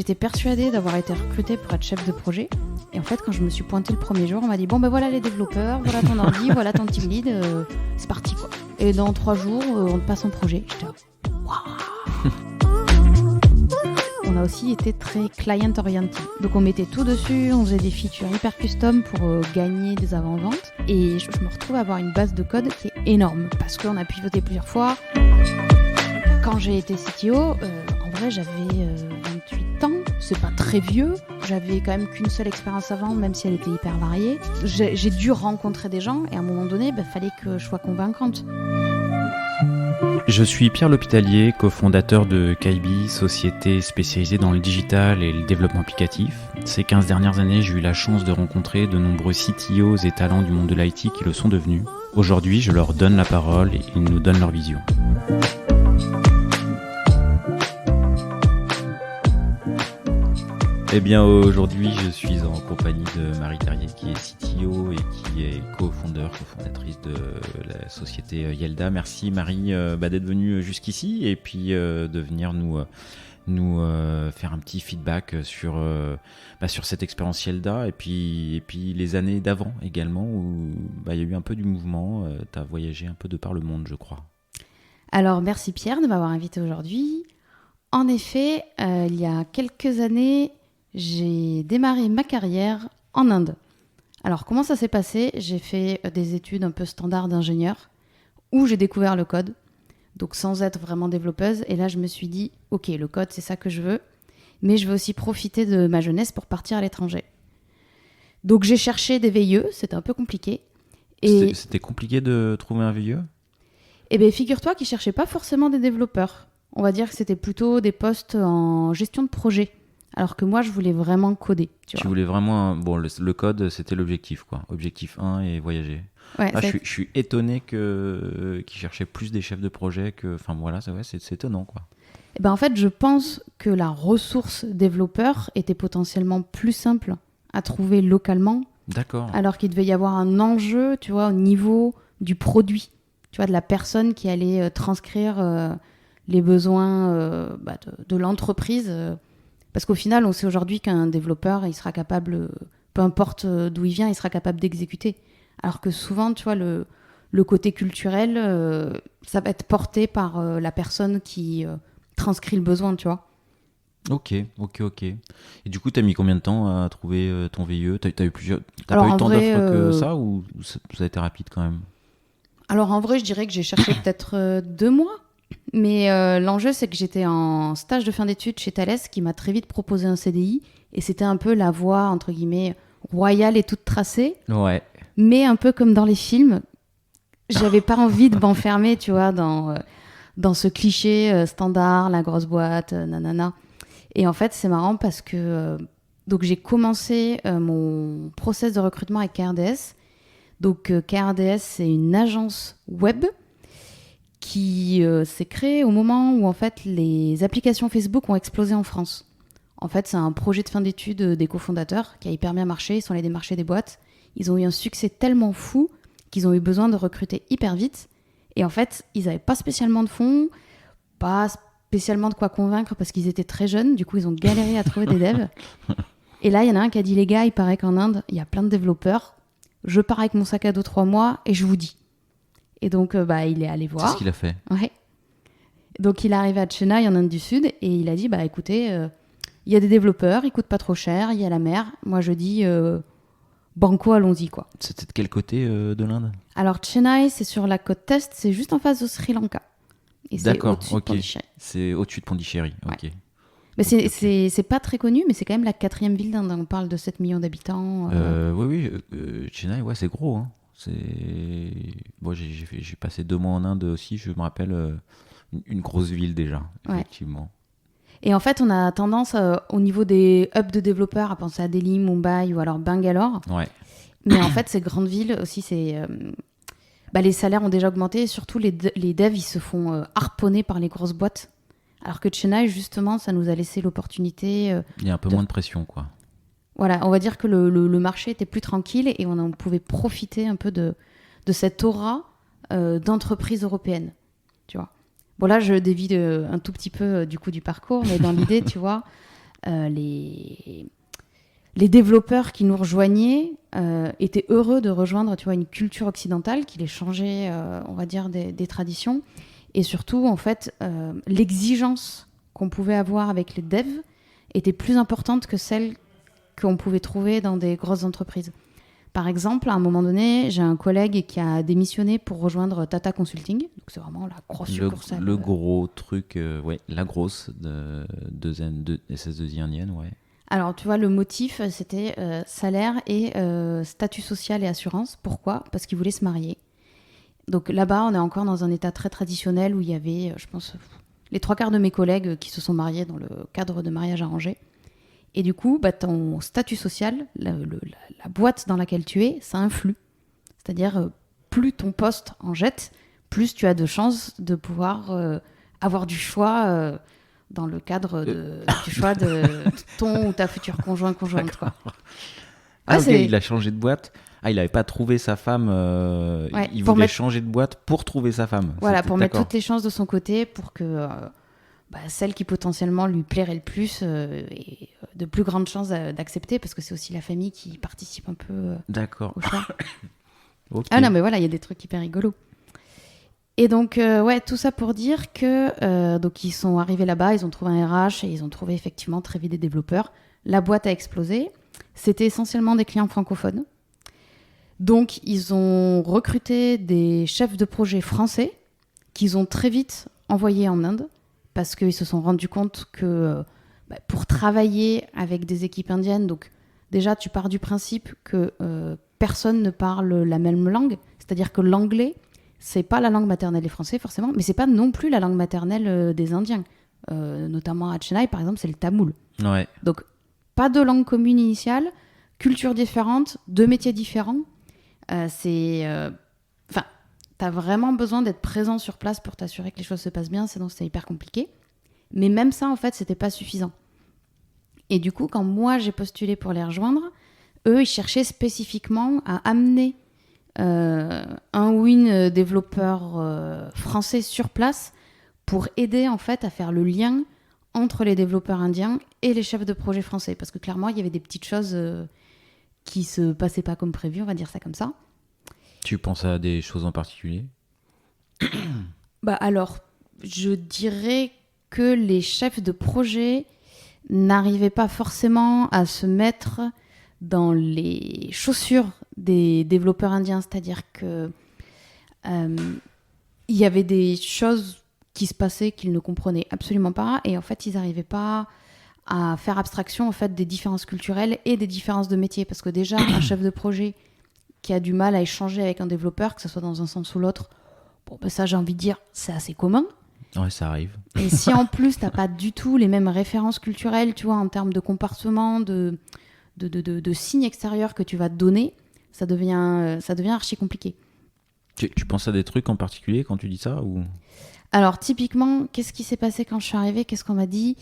J'étais persuadée d'avoir été recrutée pour être chef de projet. Et en fait, quand je me suis pointée le premier jour, on m'a dit bon, ben voilà les développeurs, voilà ton ordi, voilà ton team lead, c'est parti quoi. Et dans 3 jours, on te passe en projet. J'étais waouh. On a aussi été très client-oriented. Donc on mettait tout dessus, on faisait des features hyper custom pour gagner des avant-ventes. Et je me retrouve à avoir une base de code qui est énorme parce qu'on a pivoté plusieurs fois. Quand j'ai été CTO, en vrai j'avais 28 ans, c'est pas très vieux. J'avais quand même qu'une seule expérience avant, même si elle était hyper variée. J'ai dû rencontrer des gens et à un moment donné, fallait que je sois convaincante. Je suis Pierre L'Hôpitalier, cofondateur de Kaibi, société spécialisée dans le digital et le développement applicatif. Ces 15 dernières années, j'ai eu la chance de rencontrer de nombreux CTOs et talents du monde de l'IT qui le sont devenus. Aujourd'hui, je leur donne la parole et ils nous donnent leur vision. Eh bien, aujourd'hui, je suis en compagnie de Marie Terrier, qui est CTO et qui est cofondatrice de la société Yelda. Merci Marie d'être venue jusqu'ici et puis de venir nous faire un petit feedback sur cette expérience Yelda et puis les années d'avant également où il y a eu un peu du mouvement. Tu as voyagé un peu de par le monde, je crois. Alors, merci Pierre de m'avoir invité aujourd'hui. En effet, il y a quelques années, j'ai démarré ma carrière en Inde. Alors, comment ça s'est passé ? J'ai fait des études un peu standard d'ingénieur où j'ai découvert le code, donc sans être vraiment développeuse. Et là, je me suis dit, ok, le code, c'est ça que je veux, mais je veux aussi profiter de ma jeunesse pour partir à l'étranger. Donc, j'ai cherché des VIE, c'était un peu compliqué. Et C'était compliqué de trouver un VIE ? Eh bien, figure-toi qu'ils ne cherchaient pas forcément des développeurs. On va dire que c'était plutôt des postes en gestion de projet. Alors que moi, je voulais vraiment coder. Tu voulais vraiment... Bon, le code, c'était l'objectif, quoi. Objectif 1 et voyager. Ouais, je suis étonné qu'ils cherchaient plus des chefs de projet que... Enfin, voilà, c'est étonnant, quoi. Eh ben, en fait, je pense que la ressource développeur était potentiellement plus simple à trouver localement. D'accord. Alors qu'il devait y avoir un enjeu, tu vois, au niveau du produit. Tu vois, de la personne qui allait transcrire les besoins de l'entreprise. Parce qu'au final, on sait aujourd'hui qu'un développeur, il sera capable, peu importe d'où il vient, il sera capable d'exécuter. Alors que souvent, tu vois, le côté culturel, ça va être porté par la personne qui transcrit le besoin, tu vois. Ok. Et du coup, t'as mis combien de temps à trouver ton VIE ? T'as eu pas eu tant d'offres que ça ou ça a été rapide quand même ? Alors en vrai, je dirais que j'ai cherché peut-être 2 mois. Mais l'enjeu, c'est que j'étais en stage de fin d'études chez Thales qui m'a très vite proposé un CDI. Et c'était un peu la voie, entre guillemets, royale et toute tracée. Ouais. Mais un peu comme dans les films, j'avais pas envie de m'enfermer, tu vois, dans ce cliché standard, la grosse boîte, nanana. Et en fait, c'est marrant parce que donc j'ai commencé mon process de recrutement avec KRDS. Donc KRDS, c'est une agence web qui s'est créée au moment où en fait les applications Facebook ont explosé en France. En fait, c'est un projet de fin d'études des cofondateurs qui a hyper bien marché. Ils sont allés démarcher des boîtes. Ils ont eu un succès tellement fou qu'ils ont eu besoin de recruter hyper vite. Et en fait, ils n'avaient pas spécialement de fonds, pas spécialement de quoi convaincre parce qu'ils étaient très jeunes. Du coup, ils ont galéré à trouver des devs. Et là, il y en a un qui a dit, les gars, il paraît qu'en Inde, il y a plein de développeurs. Je pars avec mon sac à dos 3 mois et je vous dis. Et donc, il est allé voir. C'est ce qu'il a fait. Ouais. Donc, il est arrivé à Chennai, en Inde du Sud, et il a dit, écoutez, il y a des développeurs, ils coûtent pas trop cher, il y a la mer. Moi, je dis, banco, allons-y, quoi. C'était de quel côté de l'Inde ? Alors, Chennai, c'est sur la côte est, c'est juste en face de Sri Lanka. Et d'accord, c'est au-dessus de Pondichéry. C'est au-dessus de Pondichéry, ok. Ouais. Mais c'est pas très connu, mais c'est quand même la 4e ville d'Inde. On parle de 7 millions d'habitants. Oui, Chennai, ouais, c'est gros, hein. Bon, j'ai passé 2 mois en Inde aussi, je me rappelle une grosse ville déjà, effectivement. Ouais. Et en fait, on a tendance au niveau des hubs de développeurs à penser à Delhi, Mumbai ou alors Bangalore. Ouais. Mais en fait, ces grandes villes aussi, les salaires ont déjà augmenté et surtout les devs, ils se font harponner par les grosses boîtes. Alors que Chennai, justement, ça nous a laissé l'opportunité... Il y a un peu moins de pression, quoi. Voilà, on va dire que le marché était plus tranquille et on pouvait profiter un peu de cette aura d'entreprise européenne, tu vois. Bon, là, je dévie un tout petit peu du parcours, mais dans l'idée, tu vois, les développeurs qui nous rejoignaient étaient heureux de rejoindre, tu vois, une culture occidentale qui les changeait, on va dire, des traditions. Et surtout, en fait, l'exigence qu'on pouvait avoir avec les devs était plus importante que celle qu'on pouvait trouver dans des grosses entreprises. Par exemple, à un moment donné, j'ai un collègue qui a démissionné pour rejoindre Tata Consulting. Donc, c'est vraiment la grosse succursale. Le gros truc, la grosse de SS2I indienne, ouais. Alors, tu vois, le motif, c'était salaire et statut social et assurance. Pourquoi ? Parce qu'il voulait se marier. Donc là-bas, on est encore dans un état très traditionnel où il y avait, je pense, les 3/4 de mes collègues qui se sont mariés dans le cadre de mariage arrangé. Et du coup, ton statut social, la boîte dans laquelle tu es, ça influe. C'est-à-dire, plus ton poste en jette, plus tu as de chances de pouvoir avoir du choix dans le cadre du choix de ton ou ta future conjointe, quoi. Ah, Ouais, ok, il a changé de boîte. Ah, il n'avait pas trouvé sa femme. Il voulait changer de boîte pour trouver sa femme. Voilà, pour mettre toutes les chances de son côté pour que celle qui potentiellement lui plairait le plus ait de plus grandes chances d'accepter, parce que c'est aussi la famille qui participe un peu D'accord. au choix. Okay. Ah non, mais voilà, il y a des trucs hyper rigolos. Et donc, tout ça pour dire que donc ils sont arrivés là-bas, ils ont trouvé un RH et ils ont trouvé effectivement très vite des développeurs. La boîte a explosé. C'était essentiellement des clients francophones. Donc, ils ont recruté des chefs de projet français qu'ils ont très vite envoyés en Inde parce qu'ils se sont rendus compte que pour travailler avec des équipes indiennes, donc déjà, tu pars du principe que personne ne parle la même langue. C'est-à-dire que l'anglais, c'est pas la langue maternelle des Français, forcément, mais c'est pas non plus la langue maternelle des Indiens. Notamment à Chennai, par exemple, c'est le tamoul. Ouais. Donc, pas de langue commune initiale, culture différente, deux métiers différents. T'as vraiment besoin d'être présent sur place pour t'assurer que les choses se passent bien, sinon c'est hyper compliqué. Mais même ça, en fait, c'était pas suffisant. Et du coup, quand moi j'ai postulé pour les rejoindre, eux, ils cherchaient spécifiquement à amener un ou une développeur français sur place pour aider en fait à faire le lien entre les développeurs indiens et les chefs de projet français. Parce que clairement, il y avait des petites choses qui se passaient pas comme prévu, on va dire ça comme ça. Tu penses à des choses en particulier ? Alors, je dirais que les chefs de projet n'arrivaient pas forcément à se mettre dans les chaussures des développeurs indiens. C'est-à-dire que il y avait des choses qui se passaient qu'ils ne comprenaient absolument pas. Et en fait, ils n'arrivaient pas à faire abstraction en fait, des différences culturelles et des différences de métier. Parce que déjà, un chef de projet qui a du mal à échanger avec un développeur, que ce soit dans un sens ou l'autre, ça, j'ai envie de dire, c'est assez commun. Ouais, ça arrive. Et si en plus, t'as pas du tout les mêmes références culturelles, tu vois, en termes de comportement, de signes extérieurs que tu vas te donner, ça devient archi compliqué. Tu penses à des trucs en particulier quand tu dis ça ou... Alors, typiquement, qu'est-ce qui s'est passé quand je suis arrivée ? Qu'est-ce qu'on m'a dit ?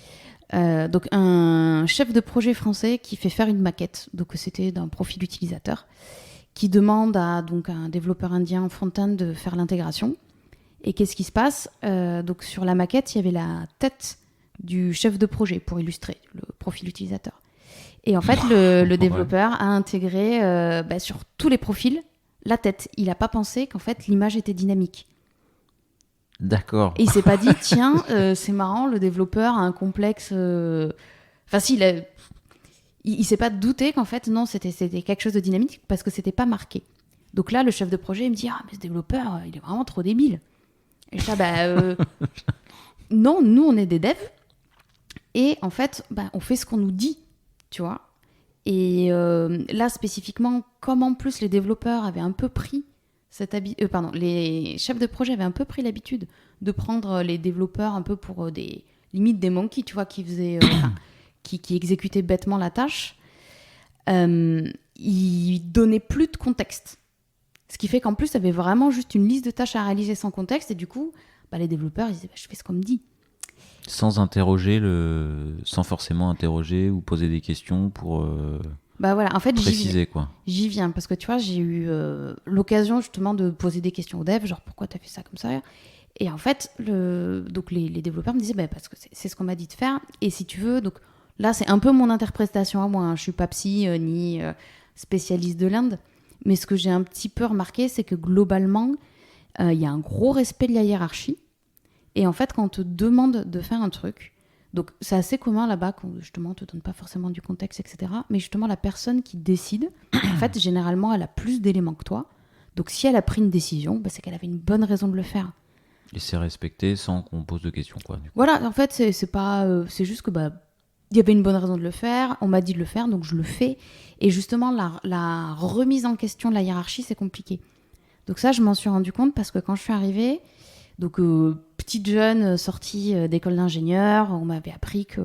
Donc, un chef de projet français qui fait faire une maquette. Donc, c'était d'un profil utilisateur, qui demande à un développeur indien front-end de faire l'intégration. Et qu'est-ce qui se passe ? Donc sur la maquette, il y avait la tête du chef de projet pour illustrer le profil utilisateur. Et en fait, le développeur a intégré sur tous les profils la tête. Il n'a pas pensé qu'en fait l'image était dynamique. D'accord. Et il s'est pas dit tiens, c'est marrant, le développeur a un complexe. Il s'est pas douté qu'en fait, non, c'était quelque chose de dynamique parce que c'était pas marqué. Donc là, le chef de projet, il me dit « Ah, mais ce développeur, il est vraiment trop débile. » Et ça, non, nous, on est des devs. Et en fait, on fait ce qu'on nous dit, tu vois. Et là, spécifiquement, comme en plus les développeurs avaient un peu pris les chefs de projet avaient un peu pris l'habitude de prendre les développeurs un peu pour des monkeys, tu vois, qui faisaient... qui exécutait bêtement la tâche, il donnait plus de contexte. Ce qui fait qu'en plus, il y avait vraiment juste une liste de tâches à réaliser sans contexte, et du coup, les développeurs, ils disaient, je fais ce qu'on me dit. Sans forcément interroger ou poser des questions pour voilà, en fait, préciser, quoi. J'y viens, parce que tu vois, j'ai eu l'occasion justement de poser des questions aux devs, genre pourquoi tu as fait ça comme ça ? Et en fait, donc les développeurs me disaient, parce que c'est ce qu'on m'a dit de faire, et si tu veux, donc Là, c'est un peu mon interprétation à moi. Hein. Je suis pas psy ni spécialiste de l'Inde. Mais ce que j'ai un petit peu remarqué, c'est que globalement, il y a un gros respect de la hiérarchie. Et en fait, quand on te demande de faire un truc, donc c'est assez commun là-bas, quand justement on te donne pas forcément du contexte, etc. Mais justement, la personne qui décide, en fait, généralement, elle a plus d'éléments que toi. Donc si elle a pris une décision, bah, c'est qu'elle avait une bonne raison de le faire. Et c'est respecté sans qu'on pose de questions, quoi. Du coup. Voilà, en fait, c'est pas, c'est juste que bah, il y avait une bonne raison de le faire, on m'a dit de le faire, donc je le fais. Et justement, la remise en question de la hiérarchie, c'est compliqué. Donc ça, je m'en suis rendu compte parce que quand je suis arrivée, donc petite jeune sortie d'école d'ingénieur, on m'avait appris que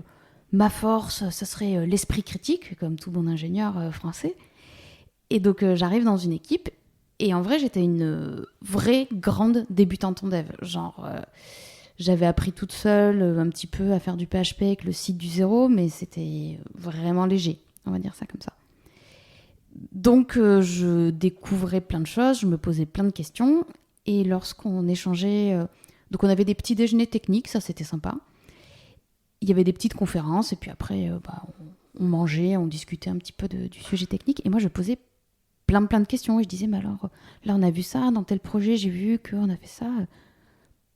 ma force, ce serait l'esprit critique, comme tout bon ingénieur français. Et donc j'arrive dans une équipe, et en vrai, j'étais une vraie grande débutante en dev. Genre, j'avais appris toute seule un petit peu à faire du PHP avec le site du zéro, mais c'était vraiment léger, on va dire ça comme ça. Donc je découvrais plein de choses, je me posais plein de questions, et lorsqu'on échangeait, donc on avait des petits déjeuners techniques, ça c'était sympa. Il y avait des petites conférences, et puis après on mangeait, on discutait un petit peu du sujet technique, et moi je posais plein de questions, et je disais, mais alors là on a vu ça, dans tel projet j'ai vu qu'on a fait ça,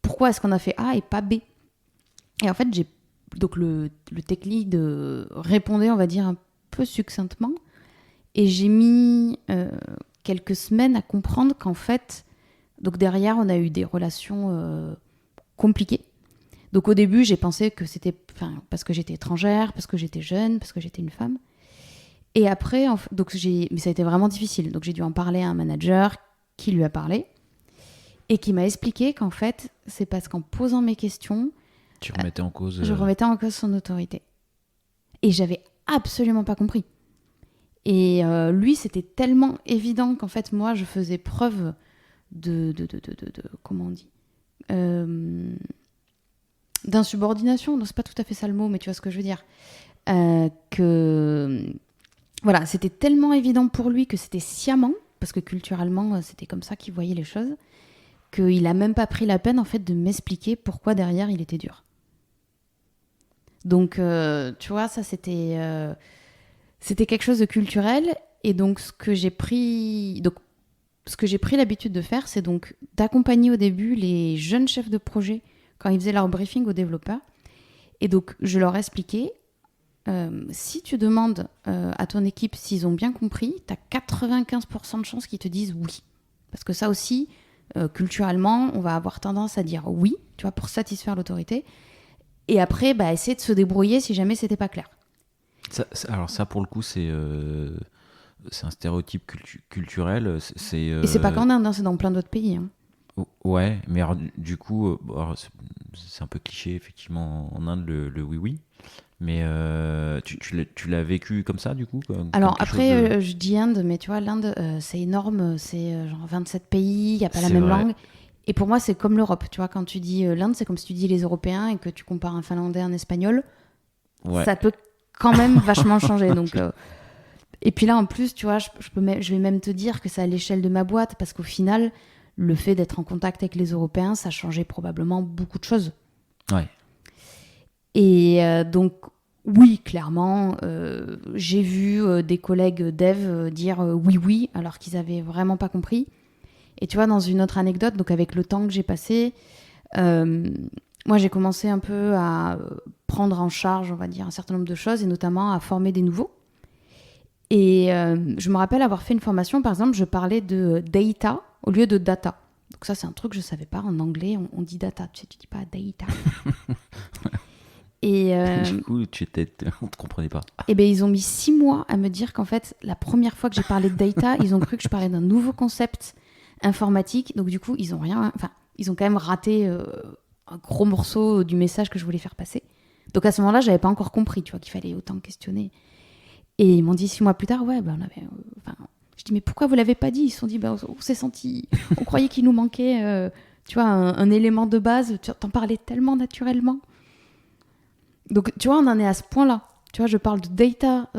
pourquoi est-ce qu'on a fait A et pas B? Et en fait donc le tech lead répondait, on va dire, un peu succinctement. Et j'ai mis quelques semaines à comprendre qu'en fait, donc derrière, on a eu des relations compliquées. Donc au début, j'ai pensé que c'était parce que j'étais étrangère, parce que j'étais jeune, parce que j'étais une femme. Et après, mais ça a été vraiment difficile. Donc j'ai dû en parler à un manager qui lui a parlé et qui m'a expliqué qu'en fait, c'est parce qu'en posant mes questions, tu remettais en cause. Je remettais en cause son autorité. Et j'avais absolument pas compris. Et lui, c'était tellement évident qu'en fait, moi, je faisais preuve de comment on dit, d'insubordination. Non, c'est pas tout à fait ça le mot, mais tu vois ce que je veux dire. Que voilà, c'était tellement évident pour lui que c'était sciemment, parce que culturellement, c'était comme ça qu'il voyait les choses, qu'il a même pas pris la peine en fait de m'expliquer pourquoi derrière il était dur. Donc, tu vois, ça c'était quelque chose de culturel, et donc ce que j'ai pris l'habitude de faire, c'est donc d'accompagner au début les jeunes chefs de projet quand ils faisaient leur briefing aux développeurs. Et donc je leur expliquais, si tu demandes à ton équipe s'ils ont bien compris, tu as 95% de chances qu'ils te disent oui. Parce que ça aussi, culturellement, on va avoir tendance à dire oui, tu vois, pour satisfaire l'autorité. Et après, essayer de se débrouiller si jamais c'était pas clair. Alors ça, pour le coup, c'est un stéréotype culturel. Et c'est pas qu'en Inde, hein, c'est dans plein d'autres pays. Hein. Ouais, mais alors, du coup, c'est un peu cliché, effectivement, en Inde, le oui-oui. Mais tu l'as vécu comme ça, du coup Alors après, je dis Inde, mais tu vois, l'Inde, c'est énorme, c'est genre 27 pays, il n'y a pas la même langue. Et pour moi, c'est comme l'Europe. Tu vois, quand tu dis l'Inde, c'est comme si tu dis les Européens et que tu compares un Finlandais à un Espagnol. Ouais. Ça peut quand même vachement changer. Donc, et puis là, en plus, tu vois, je vais même te dire que c'est à l'échelle de ma boîte, parce qu'au final, le fait d'être en contact avec les Européens, ça changeait probablement beaucoup de choses. Ouais. Et donc, oui, clairement, j'ai vu des collègues dev dire oui, alors qu'ils n'avaient vraiment pas compris. Et tu vois, dans une autre anecdote, donc avec le temps que j'ai passé, moi, j'ai commencé un peu à prendre en charge, on va dire, un certain nombre de choses, et notamment à former des nouveaux. Et je me rappelle avoir fait une formation, par exemple, je parlais de data au lieu de data. Donc ça, c'est un truc que je ne savais pas. En anglais, on dit data. Tu sais, tu dis pas data. Et du coup, on ne comprenait pas. Et ben, ils ont mis 6 mois à me dire qu'en fait, la première fois que j'ai parlé de data, ils ont cru que je parlais d'un nouveau concept informatique. Donc du coup, ils ont quand même raté un gros morceau du message que je voulais faire passer. Donc à ce moment-là, j'avais pas encore compris, tu vois, qu'il fallait autant questionner. Et ils m'ont dit 6 mois plus tard, ouais, on avait. Je dis, mais pourquoi vous l'avez pas dit? Ils se sont dit, on s'est senti, on croyait qu'il nous manquait, tu vois, un élément de base. Tu t'en parlais tellement naturellement. Donc, tu vois, on en est à ce point-là. Tu vois, je parle de data,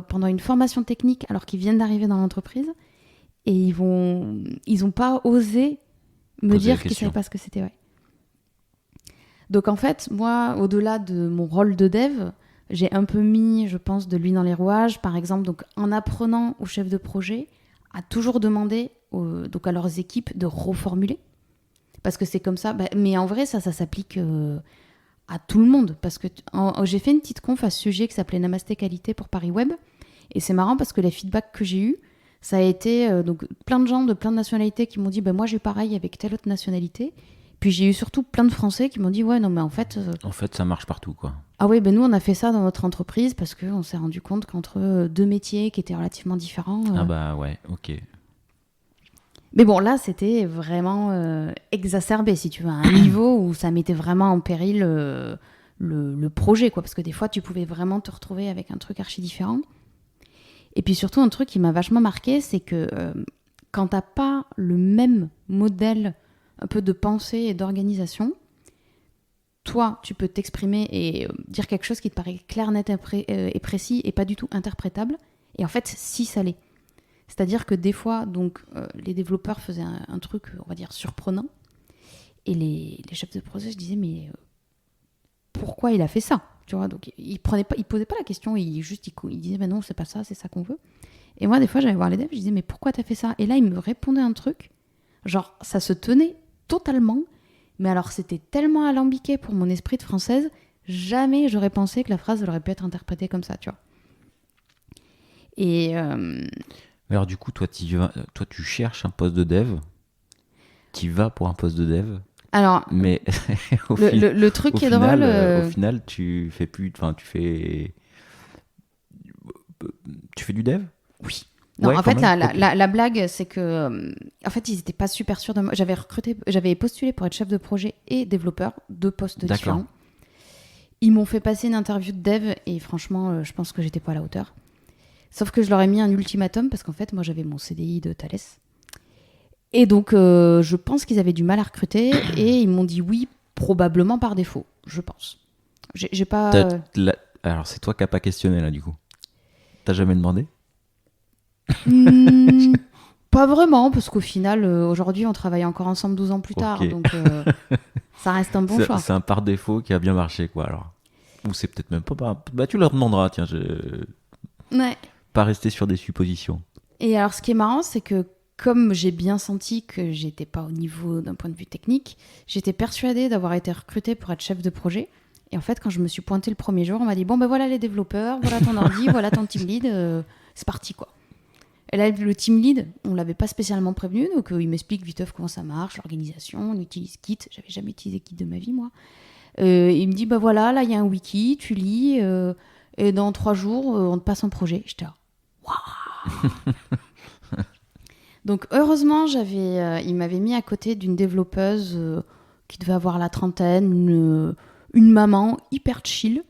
pendant une formation technique, alors qu'ils viennent d'arriver dans l'entreprise, et ils ont pas osé me dire qu'ils savaient pas ce que c'était. Ouais. Donc, en fait, moi, au-delà de mon rôle de dev, j'ai un peu mis, je pense, de l'huile dans les rouages. Par exemple, donc, en apprenant aux chefs de projet à toujours demander donc à leurs équipes de reformuler. Parce que c'est comme ça. Mais en vrai, ça s'applique à tout le monde. Parce que j'ai fait une petite conf à ce sujet qui s'appelait Namasté Qualité pour Paris Web. Et c'est marrant parce que les feedbacks que j'ai eus, ça a été donc, plein de gens de plein de nationalités qui m'ont dit moi j'ai pareil avec telle autre nationalité. Puis j'ai eu surtout plein de Français qui m'ont dit ouais non mais en fait ça marche partout quoi. Ah oui, nous on a fait ça dans notre entreprise parce qu'on s'est rendu compte qu'entre deux métiers qui étaient relativement différents. Ah bah ouais, ok. Mais bon là c'était vraiment exacerbé si tu veux, à un niveau où ça mettait vraiment en péril le projet quoi, parce que des fois tu pouvais vraiment te retrouver avec un truc archi différent. Et puis surtout un truc qui m'a vachement marqué, c'est que quand t'as pas le même modèle un peu de pensée et d'organisation, toi, tu peux t'exprimer et dire quelque chose qui te paraît clair, net et précis et pas du tout interprétable. Et en fait, si ça l'est. C'est-à-dire que des fois, donc, les développeurs faisaient un truc, on va dire, surprenant. Et les chefs de projet, je disais, mais pourquoi il a fait ça, tu vois? Donc, il posait pas la question, il disait, ben non, c'est pas ça, c'est ça qu'on veut. Et moi, des fois, j'allais voir les devs, je disais, mais pourquoi t'as fait ça? Et là, il me répondait un truc, genre, ça se tenait totalement. Mais alors, c'était tellement alambiqué pour mon esprit de française, jamais j'aurais pensé que la phrase aurait pu être interprétée comme ça, tu vois. Et alors du coup, toi, tu cherches un poste de dev, tu vas pour un poste de dev. Alors, mais le truc qui est drôle, au final, tu fais du dev? Oui. Non, ouais, en fait, la blague, c'est que, en fait, ils n'étaient pas super sûrs de moi. J'avais postulé pour être chef de projet et développeur, 2 postes différents. Ils m'ont fait passer une interview de dev et franchement, je pense que j'étais pas à la hauteur. Sauf que je leur ai mis un ultimatum parce qu'en fait, moi, j'avais mon CDI de Thales. Et donc, je pense qu'ils avaient du mal à recruter et ils m'ont dit oui, probablement par défaut, je pense. J'ai pas. Alors, c'est toi qui n'as pas questionné là, du coup. T'as jamais demandé? Pas vraiment, parce qu'au final, aujourd'hui, on travaille encore ensemble 12 ans plus tard, donc ça reste un bon choix. C'est un par défaut qui a bien marché, quoi, alors. Ou c'est peut-être même pas... Bah, tu leur demanderas, tiens, Ouais. Pas rester sur des suppositions. Et alors, ce qui est marrant, c'est que comme j'ai bien senti que j'étais pas au niveau d'un point de vue technique, j'étais persuadée d'avoir été recrutée pour être chef de projet. Et en fait, quand je me suis pointée le premier jour, on m'a dit, bon, ben voilà les développeurs, voilà ton ordi, voilà ton team lead, c'est parti, quoi. Et là, le team lead, on l'avait pas spécialement prévenu, donc il m'explique vite comment ça marche, l'organisation, on utilise Git. J'avais jamais utilisé Git de ma vie, moi. Il me dit, bah voilà, là, il y a un wiki, tu lis, et dans 3 jours, on te passe un projet. J'étais là, waouh. Donc, heureusement, il m'avait mis à côté d'une développeuse qui devait avoir la trentaine, une maman hyper chill,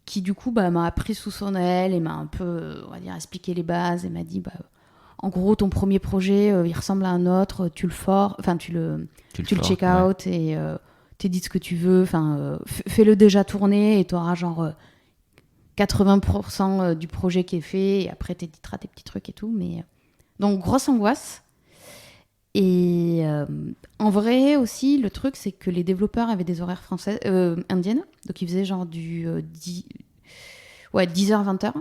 qui du coup m'a appris sous son aile et m'a un peu, on va dire, expliqué les bases et m'a dit, en gros, ton premier projet, il ressemble à un autre, tu le check out, ouais. Et t'édites ce que tu veux, fais-le déjà tourner et t'auras genre 80% du projet qui est fait et après t'éditeras tes petits trucs et tout. Mais donc grosse angoisse. Et en vrai aussi, le truc c'est que les développeurs avaient des horaires indiennes, donc ils faisaient genre du 10h 20h.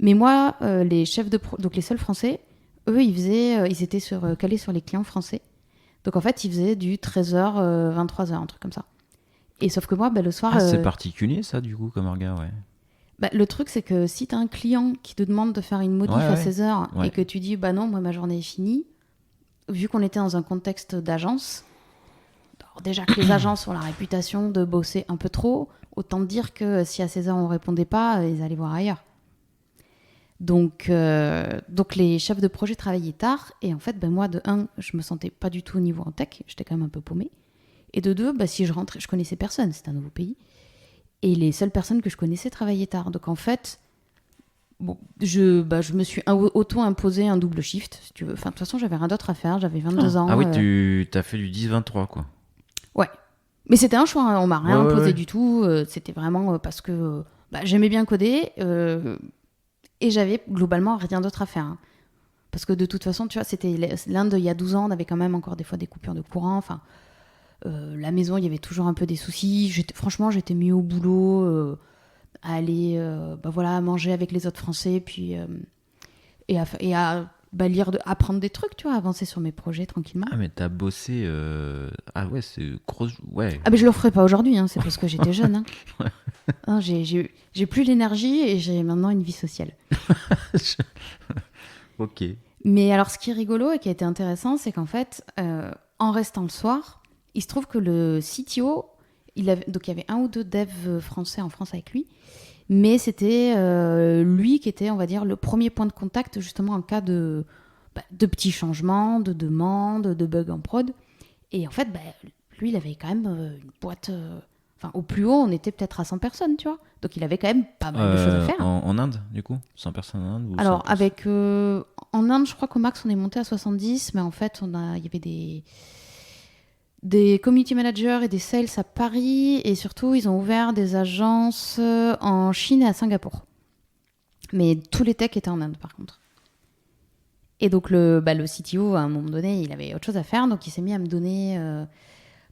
Mais moi, les chefs donc les seuls français, eux ils étaient calés sur les clients français. Donc en fait, ils faisaient du 13h 23h, un truc comme ça. Et sauf que moi, le soir, c'est particulier ça du coup comme orga, ouais. Le truc, c'est que si t'as un client qui te demande de faire une modif à 16h et que tu dis, non, moi, ma journée est finie, vu qu'on était dans un contexte d'agence, déjà que les agences ont la réputation de bosser un peu trop, autant dire que si à 16h on répondait pas, ils allaient voir ailleurs. Donc les chefs de projet travaillaient tard, et en fait, moi, de 1, je me sentais pas du tout au niveau en tech, j'étais quand même un peu paumée. Et de 2, si je rentrais, je connaissais personne, c'était un nouveau pays. Et les seules personnes que je connaissais travaillaient tard. Donc en fait, je me suis auto-imposé un double shift, si tu veux. Enfin, de toute façon, j'avais rien d'autre à faire, j'avais 22 ans. Ah oui, tu as fait du 10-23, quoi. Ouais. Mais c'était un choix, hein. On m'a rien imposé du tout. C'était vraiment parce que j'aimais bien coder et j'avais globalement rien d'autre à faire. Hein. Parce que de toute façon, tu vois, c'était l'Inde il y a 12 ans, on avait quand même encore des fois des coupures de courant. Enfin, la maison, il y avait toujours un peu des soucis. Franchement, j'étais mieux au boulot. à aller manger avec les autres Français, puis lire, apprendre des trucs, tu vois, avancer sur mes projets tranquillement. Ah, mais t'as bossé. Ah, ouais, c'est grosse. Ouais. Ah, mais je le ferai pas aujourd'hui, hein, c'est parce que j'étais jeune. Hein. Non, j'ai plus l'énergie et j'ai maintenant une vie sociale. Ok. Mais alors, ce qui est rigolo et qui a été intéressant, c'est qu'en fait, en restant le soir, il se trouve que le CTO, donc il y avait 1 ou 2 devs français en France avec lui, mais c'était lui qui était, on va dire, le premier point de contact justement en cas de petits changements, de demandes, de bugs en prod. Et en fait, lui, il avait quand même une boîte... au plus haut, on était peut-être à 100 personnes, tu vois. Donc il avait quand même pas mal de choses à faire. En Inde, du coup 100 personnes en Inde ou Alors, 100 en Inde, je crois qu'au max, on est monté à 70, mais en fait, il y avait des community managers et des sales à Paris, et surtout, ils ont ouvert des agences en Chine et à Singapour. Mais tous les techs étaient en Inde, par contre. Et donc, le CTO, à un moment donné, il avait autre chose à faire, donc il s'est mis à me donner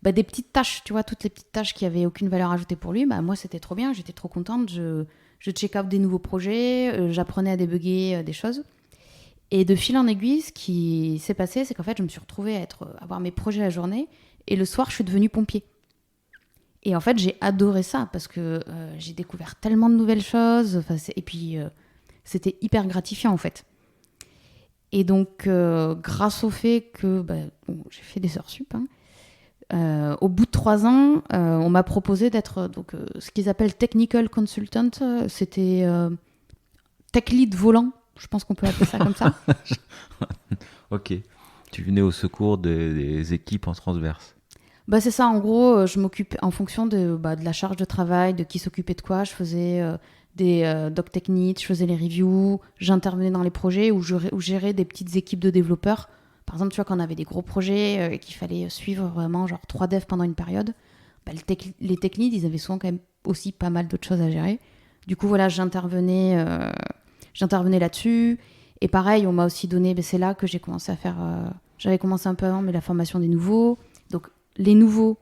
des petites tâches, tu vois, toutes les petites tâches qui n'avaient aucune valeur ajoutée pour lui. Moi, c'était trop bien, j'étais trop contente, je check-out des nouveaux projets, j'apprenais à débugger des choses. Et de fil en aiguille, ce qui s'est passé, c'est qu'en fait, je me suis retrouvée à avoir mes projets la journée, et le soir, je suis devenue pompier. Et en fait, j'ai adoré ça, parce que j'ai découvert tellement de nouvelles choses, et puis c'était hyper gratifiant, en fait. Et donc, grâce au fait que j'ai fait des heures sup, au bout de 3 ans, on m'a proposé d'être ce qu'ils appellent technical consultant. C'était tech lead volant, je pense qu'on peut appeler ça comme ça. Ok. Tu venais au secours des équipes en transverse. C'est ça, en gros, je m'occupais en fonction de la charge de travail, de qui s'occupait de quoi. Je faisais des docs techniques, je faisais les reviews, j'intervenais dans les projets où je gérais des petites équipes de développeurs. Par exemple, tu vois, quand on avait des gros projets et qu'il fallait suivre vraiment genre 3 devs pendant une période, les tech leads, ils avaient souvent quand même aussi pas mal d'autres choses à gérer. Du coup, voilà, j'intervenais là-dessus. Et pareil, on m'a aussi donné, c'est là que j'ai commencé à faire... j'avais commencé un peu avant, mais la formation des nouveaux. Donc, les nouveaux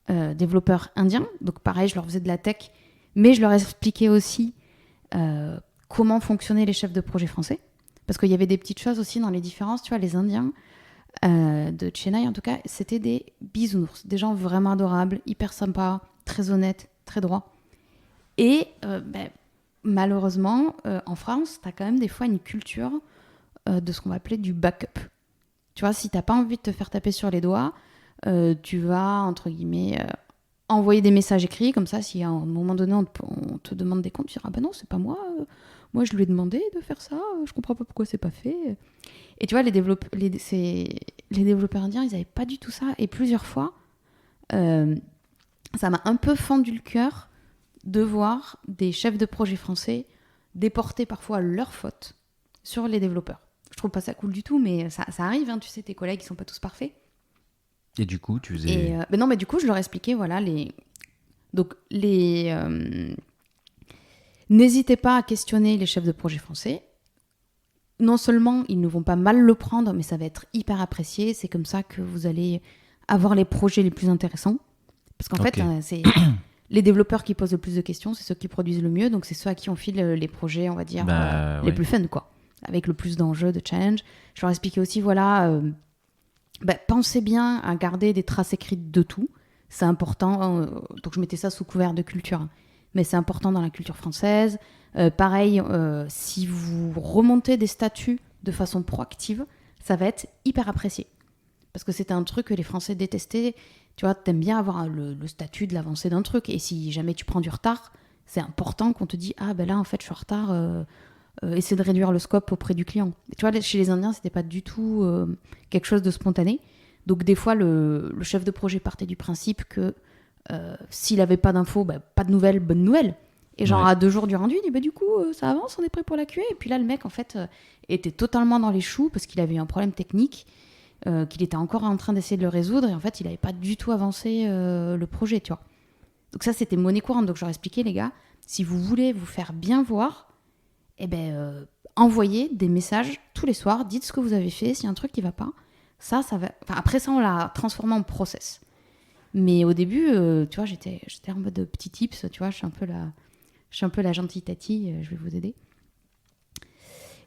développeurs indiens. Donc, pareil, je leur faisais de la tech, mais je leur expliquais aussi comment fonctionnaient les chefs de projet français. Parce qu'il y avait des petites choses aussi dans les différences. Tu vois, les Indiens de Chennai, en tout cas, c'était des bisounours. Des gens vraiment adorables, hyper sympas, très honnêtes, très droits. Et malheureusement, en France, tu as quand même des fois une culture de ce qu'on va appeler du backup. Tu vois, si tu n'as pas envie de te faire taper sur les doigts, tu vas, entre guillemets, envoyer des messages écrits. Comme ça, si à un moment donné, on te demande des comptes, tu diras « Ah ben non, c'est pas moi. Moi, je lui ai demandé de faire ça. Je comprends pas pourquoi c'est pas fait. » Et tu vois, les développeurs indiens, ils n'avaient pas du tout ça. Et plusieurs fois, ça m'a un peu fendu le cœur de voir des chefs de projet français déporter parfois leurs fautes sur les développeurs. Je trouve pas ça cool du tout, mais ça arrive, hein, tu sais, tes collègues, ils sont pas tous parfaits. Et du coup, tu faisais... non, mais du coup, je leur expliquais, voilà, n'hésitez pas à questionner les chefs de projet français. Non seulement ils ne vont pas mal le prendre, mais ça va être hyper apprécié. C'est comme ça que vous allez avoir les projets les plus intéressants. Parce qu'en fait, c'est les développeurs qui posent le plus de questions, c'est ceux qui produisent le mieux. Donc, c'est ceux à qui on file les projets, on va dire, les plus fun, quoi. Avec le plus d'enjeux, de challenge. Je leur expliquais aussi, voilà, pensez bien à garder des traces écrites de tout. C'est important. Donc, je mettais ça sous couvert de culture. Mais c'est important dans la culture française. Pareil, si vous remontez des statuts de façon proactive, ça va être hyper apprécié. Parce que c'était un truc que les Français détestaient. Tu vois, t'aimes bien avoir le statut de l'avancée d'un truc. Et si jamais tu prends du retard, c'est important qu'on te dise « Ah, ben là, en fait, je suis en retard. Essaie de réduire le scope auprès du client. » Et tu vois, chez les Indiens, c'était pas du tout quelque chose de spontané. Donc, des fois, le chef de projet partait du principe que s'il avait pas d'infos, pas de nouvelles, bonne nouvelle. Et genre, à 2 jours du rendu, il dit du coup, ça avance, on est prêt pour la QA. Et puis là, le mec, en fait, était totalement dans les choux parce qu'il avait eu un problème technique, qu'il était encore en train d'essayer de le résoudre. Et en fait, il n'avait pas du tout avancé le projet, tu vois. Donc ça, c'était monnaie courante. Donc, je leur expliquais, les gars, si vous voulez vous faire bien voir, envoyez des messages tous les soirs, dites ce que vous avez fait, s'il y a un truc qui va pas. Ça va... après ça, on l'a transformé en process. Mais au début, tu vois, j'étais en mode petit tips, tu vois, je suis un peu Je suis un peu la gentille Tati, je vais vous aider.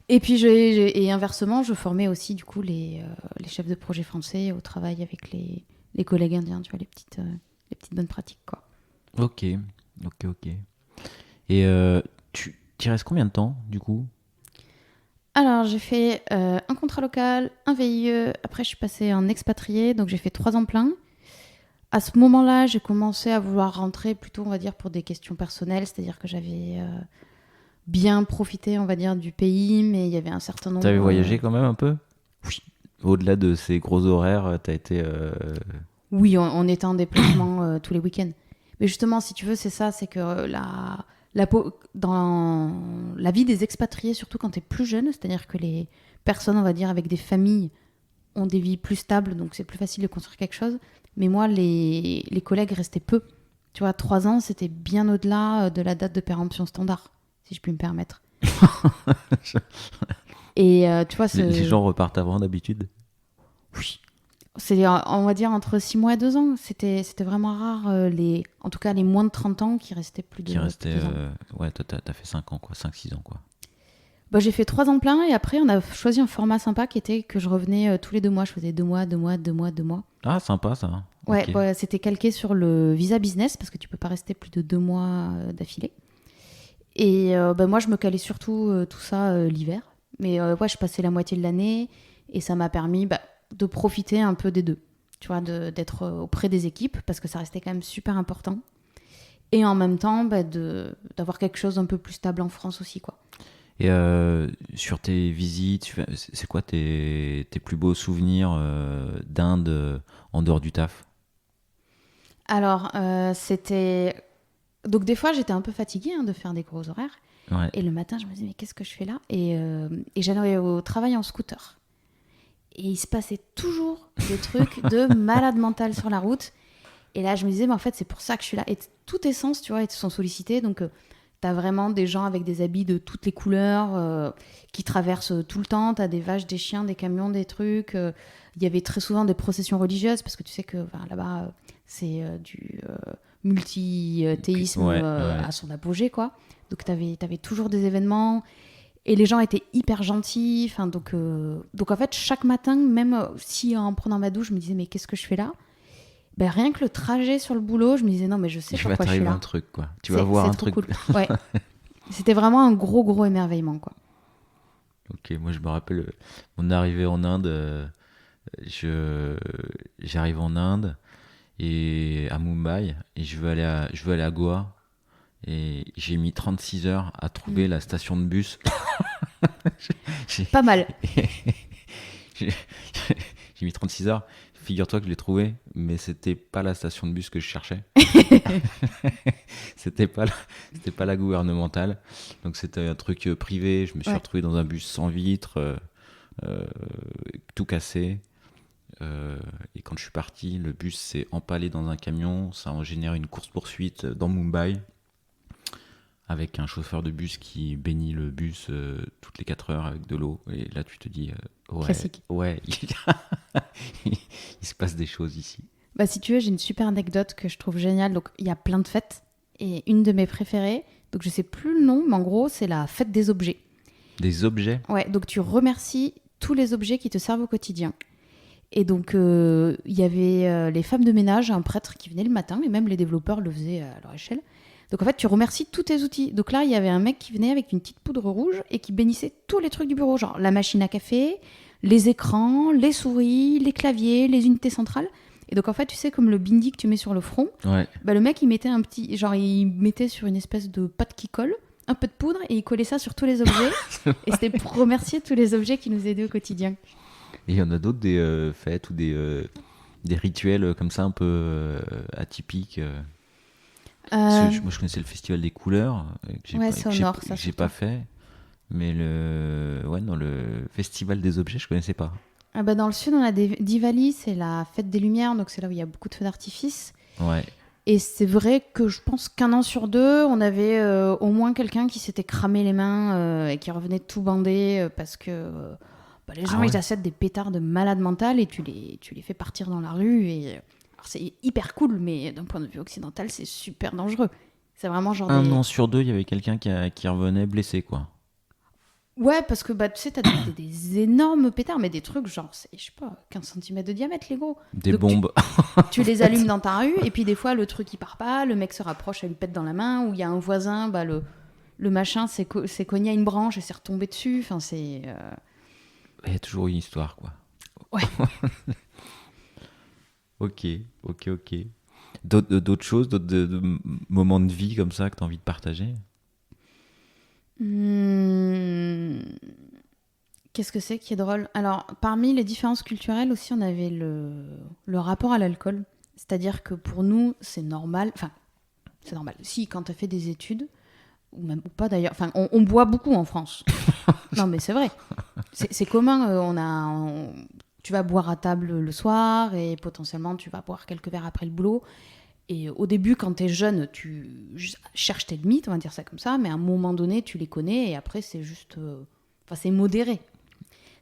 Et puis, et inversement, je formais aussi du coup les chefs de projet français au travail avec les collègues indiens, tu vois, les petites bonnes pratiques, quoi. Ok. Et tu y restes combien de temps, du coup? Alors, j'ai fait un contrat local, un VIE, après je suis passée en expatrié, donc j'ai fait 3 ans plein. À ce moment-là, j'ai commencé à vouloir rentrer plutôt, on va dire, pour des questions personnelles, c'est-à-dire que j'avais bien profité, on va dire, du pays, mais il y avait un certain nombre... T'avais voyagé quand même un peu? Oui. Au-delà de ces gros horaires, t'as été... Oui, on était en déplacement tous les week-ends. Mais justement, si tu veux, c'est ça, c'est que dans la vie des expatriés, surtout quand tu es plus jeune, c'est-à-dire que les personnes, on va dire, avec des familles ont des vies plus stables, donc c'est plus facile de construire quelque chose. Mais moi, les collègues restaient peu. Tu vois, 3 ans, c'était bien au-delà de la date de péremption standard, si je puis me permettre. Et tu vois, Les gens repartent avant d'habitude? Oui. C'est, on va dire, entre 6 mois et 2 ans. C'était vraiment rare, en tout cas les moins de 30 ans qui restaient plus de, Qui restait... plus de 2 ans. Ouais, toi, t'as fait 5 ans, quoi. 5-6 ans, quoi. Bah, j'ai fait 3 ans plein et après, on a choisi un format sympa qui était que je revenais tous les 2 mois. Je faisais 2 mois, 2 mois, 2 mois, 2 mois. Ah, sympa, ça. Ouais, Ok. bah, c'était calqué sur le visa business parce que tu peux pas rester plus de 2 mois d'affilée. Et bah, moi, je me calais surtout tout ça l'hiver. Mais ouais, je passais la moitié de l'année et ça m'a permis de profiter un peu des deux. Tu vois, d'être auprès des équipes parce que ça restait quand même super important. Et en même temps, d'avoir quelque chose d'un peu plus stable en France aussi, quoi. Et sur tes visites, c'est quoi tes plus beaux souvenirs d'Inde en dehors du taf? Alors, c'était... Donc des fois, j'étais un peu fatiguée de faire des gros horaires. Ouais. Et le matin, je me disais, mais qu'est-ce que je fais là? Et j'allais au travail en scooter. Et il se passait toujours des trucs de malade mental sur la route. Et là, je me disais, mais en fait, c'est pour ça que je suis là. Et tout essence, tu vois, ils te sont sollicités. Donc, t'as vraiment des gens avec des habits de toutes les couleurs qui traversent tout le temps. T'as des vaches, des chiens, des camions, des trucs. Il y avait très souvent des processions religieuses parce que tu sais que là-bas, c'est du multi-théisme Ouais. à son apogée, quoi. Donc, t'avais toujours des événements. Et les gens étaient hyper gentils. Enfin, donc en fait, chaque matin, même si en prenant ma douche, je me disais, mais qu'est-ce que je fais là? Ben, rien que le trajet sur le boulot, je me disais, non, mais je sais Il va pourquoi je suis t'arriver là. un truc, quoi. Tu vas voir un truc. C'est trop cool. Ouais. C'était vraiment un gros émerveillement, quoi. Ok, moi je me rappelle mon arrivée en Inde. J'arrive en Inde et à Mumbai et je veux aller à Goa et j'ai mis 36 heures à trouver la station de bus. J'ai- Pas mal. j'ai j'ai mis 36 heures. Figure-toi que je l'ai trouvé, mais c'était pas la station de bus que je cherchais. C'était pas la gouvernementale. Donc c'était un truc privé. Je me suis retrouvé dans un bus sans vitre, tout cassé. Et quand je suis parti, le bus s'est empalé dans un camion. Ça a généré une course-poursuite dans Mumbai avec un chauffeur de bus qui bénit le bus toutes les 4 heures avec de l'eau. Et là, tu te dis, ouais, Classique. Ouais, il se passe des choses ici. Bah, si tu veux, j'ai une super anecdote que je trouve géniale. Donc, il y a plein de fêtes. Et une de mes préférées, donc je sais plus le nom, mais en gros, c'est la fête des objets. Des objets? Ouais, donc tu remercies tous les objets qui te servent au quotidien. Et donc, il y avait les femmes de ménage, un prêtre qui venait le matin, et même les développeurs le faisaient à leur échelle. Donc en fait, tu remercies tous tes outils. Donc là, il y avait un mec qui venait avec une petite poudre rouge et qui bénissait tous les trucs du bureau, genre la machine à café, les écrans, les souris, les claviers, les unités centrales. Et donc en fait, tu sais, comme le bindi que tu mets sur le front, Ouais. bah, le mec, il mettait il mettait sur une espèce de pâte qui colle, un peu de poudre, et il collait ça sur tous les objets. Et c'était pour remercier tous les objets qui nous aidaient au quotidien. Et il y en a d'autres, des fêtes ou des rituels comme ça un peu atypiques. Moi, je connaissais le festival des couleurs, que j'ai pas fait. Mais le festival des objets, je connaissais pas. Ah bah dans le sud, on a Diwali, c'est la fête des lumières, donc c'est là où il y a beaucoup de feux d'artifice. Ouais. Et c'est vrai que je pense qu'un an sur deux, on avait au moins quelqu'un qui s'était cramé les mains et qui revenait tout bandé parce que les gens, ils achètent des pétards de malade mental et tu les fais partir dans la rue. Alors c'est hyper cool, mais d'un point de vue occidental, c'est super dangereux. C'est vraiment genre Un an sur deux, il y avait quelqu'un qui revenait blessé, quoi. Ouais, parce que bah, tu sais, t'as des énormes pétards, mais des trucs genre, je sais pas, 15 cm de diamètre, les gros. Des Donc, bombes. tu les allumes dans ta rue, et puis des fois, le truc il part pas, le mec se rapproche, elle lui pète dans la main, ou il y a un voisin, bah, le machin s'est cogné à une branche et s'est retombé dessus. Enfin, c'est. Il y a toujours une histoire, quoi. Ouais. Ok. D'autres choses, de moments de vie comme ça que tu as envie de partager? Qu'est-ce que c'est qui est drôle? Alors, parmi les différences culturelles aussi, on avait le rapport à l'alcool. C'est-à-dire que pour nous, c'est normal. Enfin, c'est normal. Si, quand tu as fait des études, ou même ou pas d'ailleurs, enfin, on boit beaucoup en France. Non, mais c'est vrai. C'est commun. Tu vas boire à table le soir et potentiellement, tu vas boire quelques verres après le boulot. Et au début, quand tu es jeune, tu cherches tes limites, on va dire ça comme ça, mais à un moment donné, tu les connais et après, c'est juste. Enfin, c'est modéré.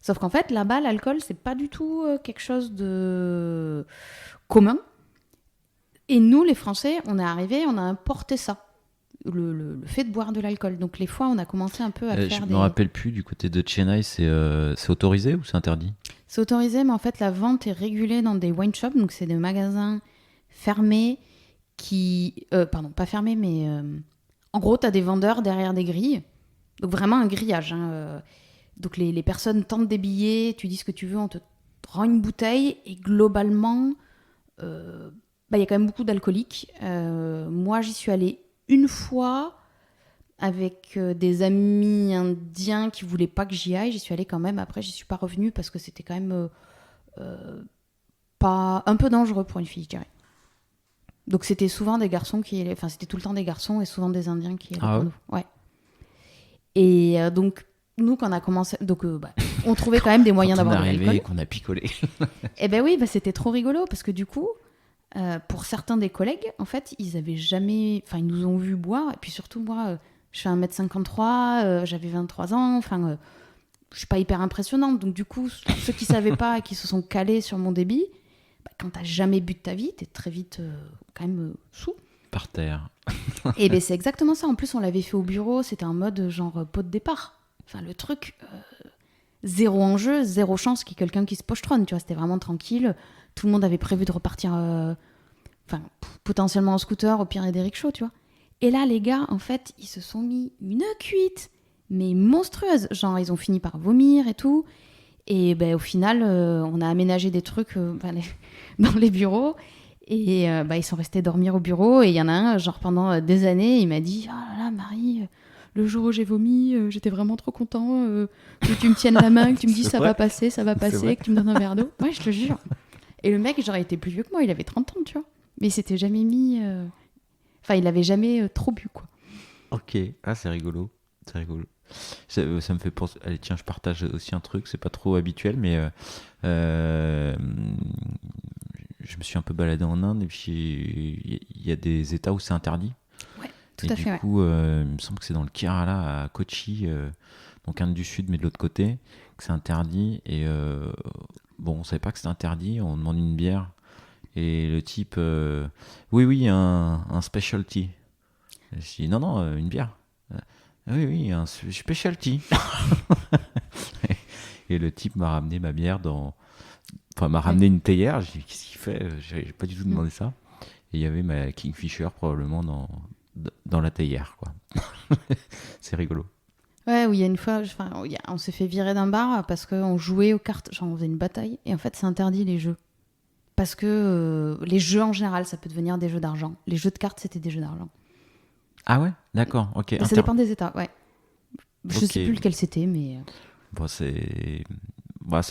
Sauf qu'en fait, là-bas, l'alcool, c'est pas du tout quelque chose de commun. Et nous, les Français, on est arrivés, on a importé ça. Le fait de boire de l'alcool. Donc, les fois, on a commencé un peu à Je me rappelle plus, du côté de Chennai, c'est autorisé ou c'est interdit? C'est autorisé, mais en fait, la vente est régulée dans des wine shops. Donc, c'est des magasins fermés qui... pardon, pas fermés, mais... en gros, tu as des vendeurs derrière des grilles. Donc, vraiment un grillage, hein. Donc les personnes tentent des billets, tu dis ce que tu veux, on te rend une bouteille et globalement, y a quand même beaucoup d'alcooliques. Moi, j'y suis allée une fois avec des amis indiens qui voulaient pas que j'y aille. J'y suis allée quand même. Après, j'y suis pas revenue parce que c'était quand même pas un peu dangereux pour une fille, je dirais. Donc c'était souvent des garçons enfin c'était tout le temps des garçons et souvent des Indiens qui allaient pour nous. Ouais. Et donc nous, quand on a commencé, donc on trouvait quand même des moyens d'avoir de l'alcool. Qu'on a picolé. Eh ben oui, c'était trop rigolo parce que du coup, pour certains des collègues, en fait, ils avaient jamais, enfin, ils nous ont vu boire. Et puis surtout, moi, je fais 1m53, j'avais 23 ans, enfin, je suis pas hyper impressionnante. Donc du coup, ceux qui savaient pas et qui se sont calés sur mon débit, quand t'as jamais bu de ta vie, t'es très vite quand même sous. Par terre. Et ben c'est exactement ça. En plus, on l'avait fait au bureau, c'était un mode genre pot de départ. Enfin, le truc, zéro enjeu, zéro chance qu'il y ait quelqu'un qui se pochetronne, tu vois, c'était vraiment tranquille. Tout le monde avait prévu de repartir, potentiellement en scooter, au pire, et des rickshaws, tu vois. Et là, les gars, en fait, ils se sont mis une cuite, mais monstrueuse. Genre, ils ont fini par vomir et tout. Et ben, au final, on a aménagé des trucs dans les bureaux. Et ils sont restés dormir au bureau. Et il y en a un, genre, pendant des années, il m'a dit « Oh là là, Marie... le jour où j'ai vomi, j'étais vraiment trop content que tu me tiennes la main, que tu me dises ça va passer, que tu me donnes un verre d'eau. Ouais, je te jure. Et le mec, genre, il était plus vieux que moi, il avait 30 ans, tu vois. Mais il s'était jamais mis... Enfin, il avait jamais trop bu, quoi. Ok, c'est rigolo. C'est rigolo. Ça me fait penser... Allez, tiens, je partage aussi un truc, c'est pas trop habituel, mais je me suis un peu baladé en Inde, et puis il y a des États où c'est interdit. Ouais. Tout à fait, du coup, il me semble que c'est dans le Kerala, à Kochi, donc Inde du Sud, mais de l'autre côté, que c'est interdit. Et on savait pas que c'était interdit. On demande une bière. Et le type, oui, un specialty. Je dis, non, une bière. Oui, un specialty. Et le type m'a ramené ma bière m'a ramené une théière. J'ai dit, qu'est-ce qu'il fait? J'ai pas du tout demandé ça. Et il y avait ma Kingfisher probablement dans la théière, quoi. C'est rigolo. Ouais, où il y a une fois, on s'est fait virer d'un bar parce qu'on jouait aux cartes, genre on faisait une bataille, et en fait c'est interdit les jeux. Parce que les jeux en général, ça peut devenir des jeux d'argent. Les jeux de cartes, c'était des jeux d'argent. Ah ouais? D'accord, ok. Ça dépend des États, ouais. Je sais plus lequel c'était, mais... Bon, c'est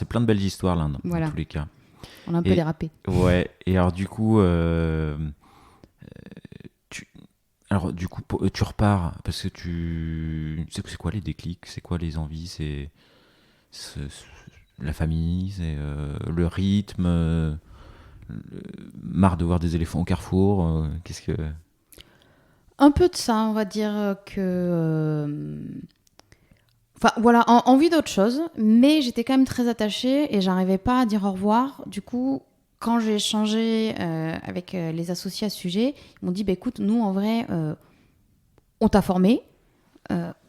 plein de belles histoires, là, voilà. dans tous les cas. On a un peu dérapé. Ouais, et alors du coup... tu repars parce que c'est quoi les déclics, c'est quoi les envies, c'est la famille, c'est le rythme, marre de voir des éléphants au carrefour, qu'est-ce que... Un peu de ça, on va dire que... Enfin, voilà, envie d'autre chose, mais j'étais quand même très attachée et j'arrivais pas à dire au revoir. Du coup, quand j'ai échangé avec les associés à ce sujet, ils m'ont dit, écoute, nous, en vrai, on t'a formé.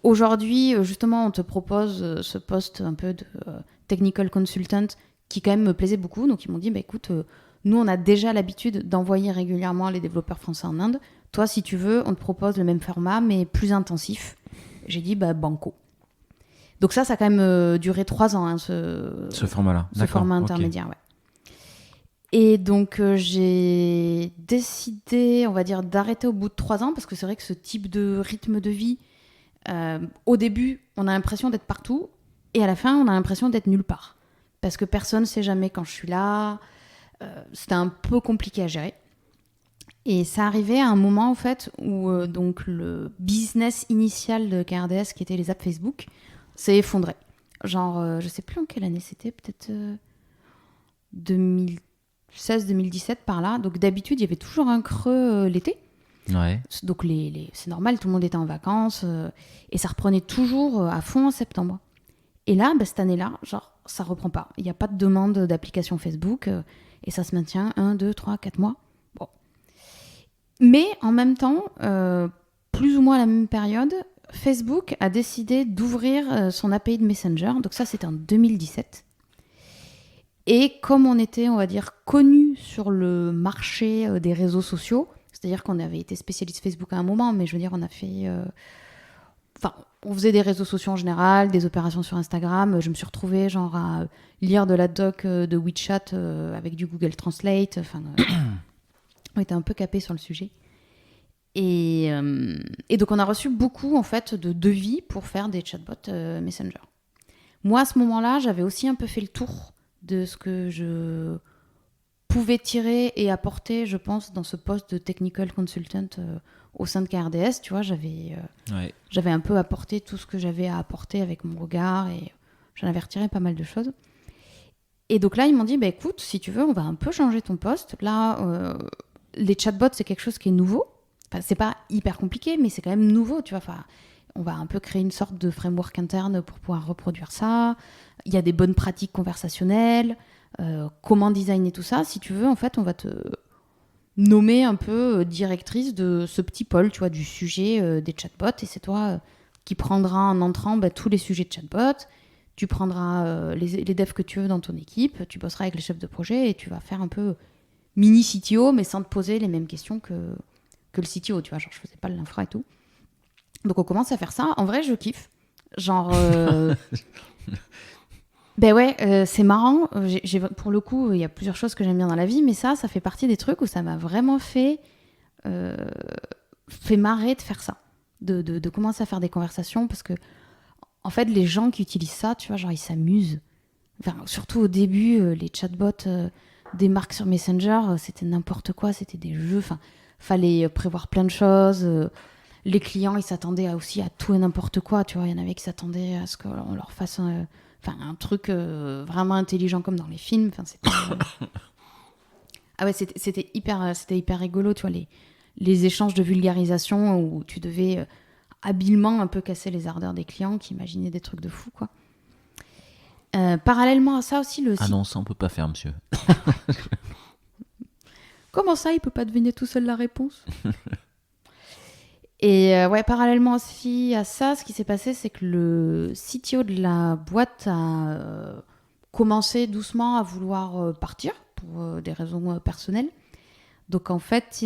Aujourd'hui, justement, on te propose ce poste un peu de technical consultant qui quand même me plaisait beaucoup. Donc ils m'ont dit, écoute, nous on a déjà l'habitude d'envoyer régulièrement les développeurs français en Inde. Toi, si tu veux, on te propose le même format, mais plus intensif. J'ai dit, banco. Donc ça a quand même duré 3 ans, ce format-là. Ce format intermédiaire, ouais. Et donc j'ai décidé, on va dire, d'arrêter au bout de 3 ans, parce que c'est vrai que ce type de rythme de vie, au début, on a l'impression d'être partout, et à la fin, on a l'impression d'être nulle part. Parce que personne ne sait jamais quand je suis là. C'était un peu compliqué à gérer. Et ça arrivait à un moment, en fait, où donc le business initial de KRDS, qui était les apps Facebook, s'est effondré. Genre, je sais plus en quelle année c'était, peut-être 2016-2017 par là. Donc d'habitude, il y avait toujours un creux l'été. Ouais. Donc c'est normal, tout le monde était en vacances. Et ça reprenait toujours à fond en septembre. Et là, cette année-là, genre, ça reprend pas. Il n'y a pas de demande d'application Facebook. Et ça se maintient 1, 2, 3, 4 mois. Bon. Mais en même temps, plus ou moins à la même période, Facebook a décidé d'ouvrir son API de Messenger. Donc ça, c'était en 2017. Et comme on était, on va dire, connus sur le marché des réseaux sociaux, c'est-à-dire qu'on avait été spécialiste Facebook à un moment, mais je veux dire, on a fait... on faisait des réseaux sociaux en général, des opérations sur Instagram. Je me suis retrouvée genre à lire de la doc de WeChat avec du Google Translate. On était un peu capés sur le sujet. Et donc on a reçu beaucoup en fait de devis pour faire des chatbots Messenger. Moi à ce moment-là, j'avais aussi un peu fait le tour de ce que je pouvais tirer et apporter, je pense, dans ce poste de technical consultant au sein de KRDS. Tu vois, j'avais un peu apporté tout ce que j'avais à apporter avec mon regard et j'en avais retiré pas mal de choses. Et donc là, ils m'ont dit, écoute, si tu veux, on va un peu changer ton poste. Là, les chatbots, c'est quelque chose qui est nouveau. Enfin, c'est pas hyper compliqué, mais c'est quand même nouveau, tu vois. Enfin, on va un peu créer une sorte de framework interne pour pouvoir reproduire ça. Il y a des bonnes pratiques conversationnelles, comment designer tout ça. Si tu veux, en fait, on va te nommer un peu directrice de ce petit pôle, tu vois, du sujet des chatbots. Et c'est toi qui prendras en entrant tous les sujets de chatbots. Tu prendras les devs que tu veux dans ton équipe. Tu bosseras avec les chefs de projet et tu vas faire un peu mini CTO, mais sans te poser les mêmes questions que le CTO, tu vois. Genre, je faisais pas de l'infra et tout. Donc, on commence à faire ça. En vrai, je kiffe. Genre... c'est marrant. Pour le coup, il y a plusieurs choses que j'aime bien dans la vie, mais ça fait partie des trucs où ça m'a vraiment fait marrer de faire ça. De commencer à faire des conversations, parce que, en fait, les gens qui utilisent ça, tu vois, genre, ils s'amusent. Enfin, surtout au début, les chatbots des marques sur Messenger, c'était n'importe quoi, c'était des jeux. Enfin, fallait prévoir plein de choses. Les clients, ils s'attendaient aussi à tout et n'importe quoi, tu vois. Il y en avait qui s'attendaient à ce qu'on leur fasse un truc vraiment intelligent comme dans les films. Enfin, c'était... Ah ouais, c'était hyper rigolo, tu vois, les échanges de vulgarisation où tu devais habilement un peu casser les ardeurs des clients qui imaginaient des trucs de fou, quoi. Parallèlement à ça aussi, Ah non, ça on peut pas faire, monsieur. Comment ça, il peut pas deviner tout seul la réponse? Et parallèlement aussi à ça, ce qui s'est passé, c'est que le CTO de la boîte a commencé doucement à vouloir partir pour des raisons personnelles. Donc en fait,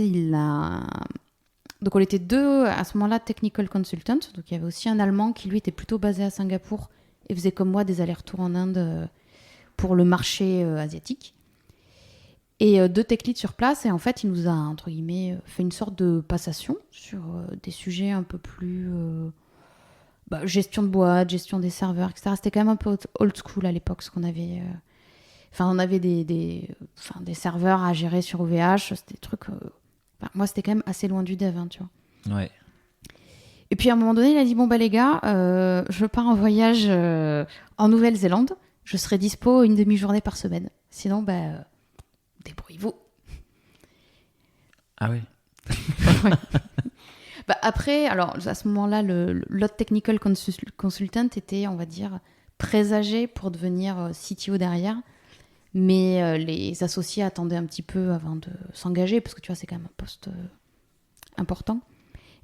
donc on était 2 à ce moment-là technical consultants. Donc il y avait aussi un Allemand qui lui était plutôt basé à Singapour et faisait comme moi des allers-retours en Inde pour le marché asiatique. Et 2 tech leads sur place, et en fait, il nous a, entre guillemets, fait une sorte de passation sur des sujets un peu plus gestion de boîte, gestion des serveurs, etc. C'était quand même un peu old school à l'époque, ce qu'on avait... on avait des serveurs à gérer sur OVH, c'était des trucs... moi, c'était quand même assez loin du dev, hein, tu vois. Ouais. Et puis, à un moment donné, il a dit, les gars, je pars en voyage en Nouvelle-Zélande, je serai dispo une demi-journée par semaine. Sinon, débrouillez-vous. Ah ouais. Après, alors à ce moment-là, l'autre technical consultant était, on va dire, présagé pour devenir CTO derrière. Mais les associés attendaient un petit peu avant de s'engager, parce que tu vois, c'est quand même un poste important.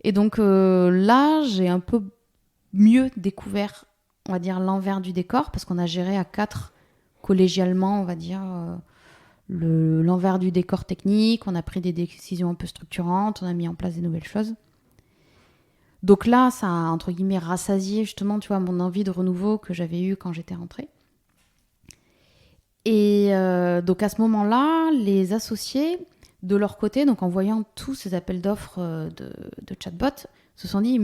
Et donc là, j'ai un peu mieux découvert, on va dire, l'envers du décor, parce qu'on a géré à 4 collégialement, on va dire, l'envers du décor technique, on a pris des décisions un peu structurantes, on a mis en place des nouvelles choses. Donc là, ça a, entre guillemets, rassasié justement, tu vois, mon envie de renouveau que j'avais eue quand j'étais rentrée. Et donc à ce moment-là, les associés, de leur côté, donc en voyant tous ces appels d'offres de chatbot, se sont dit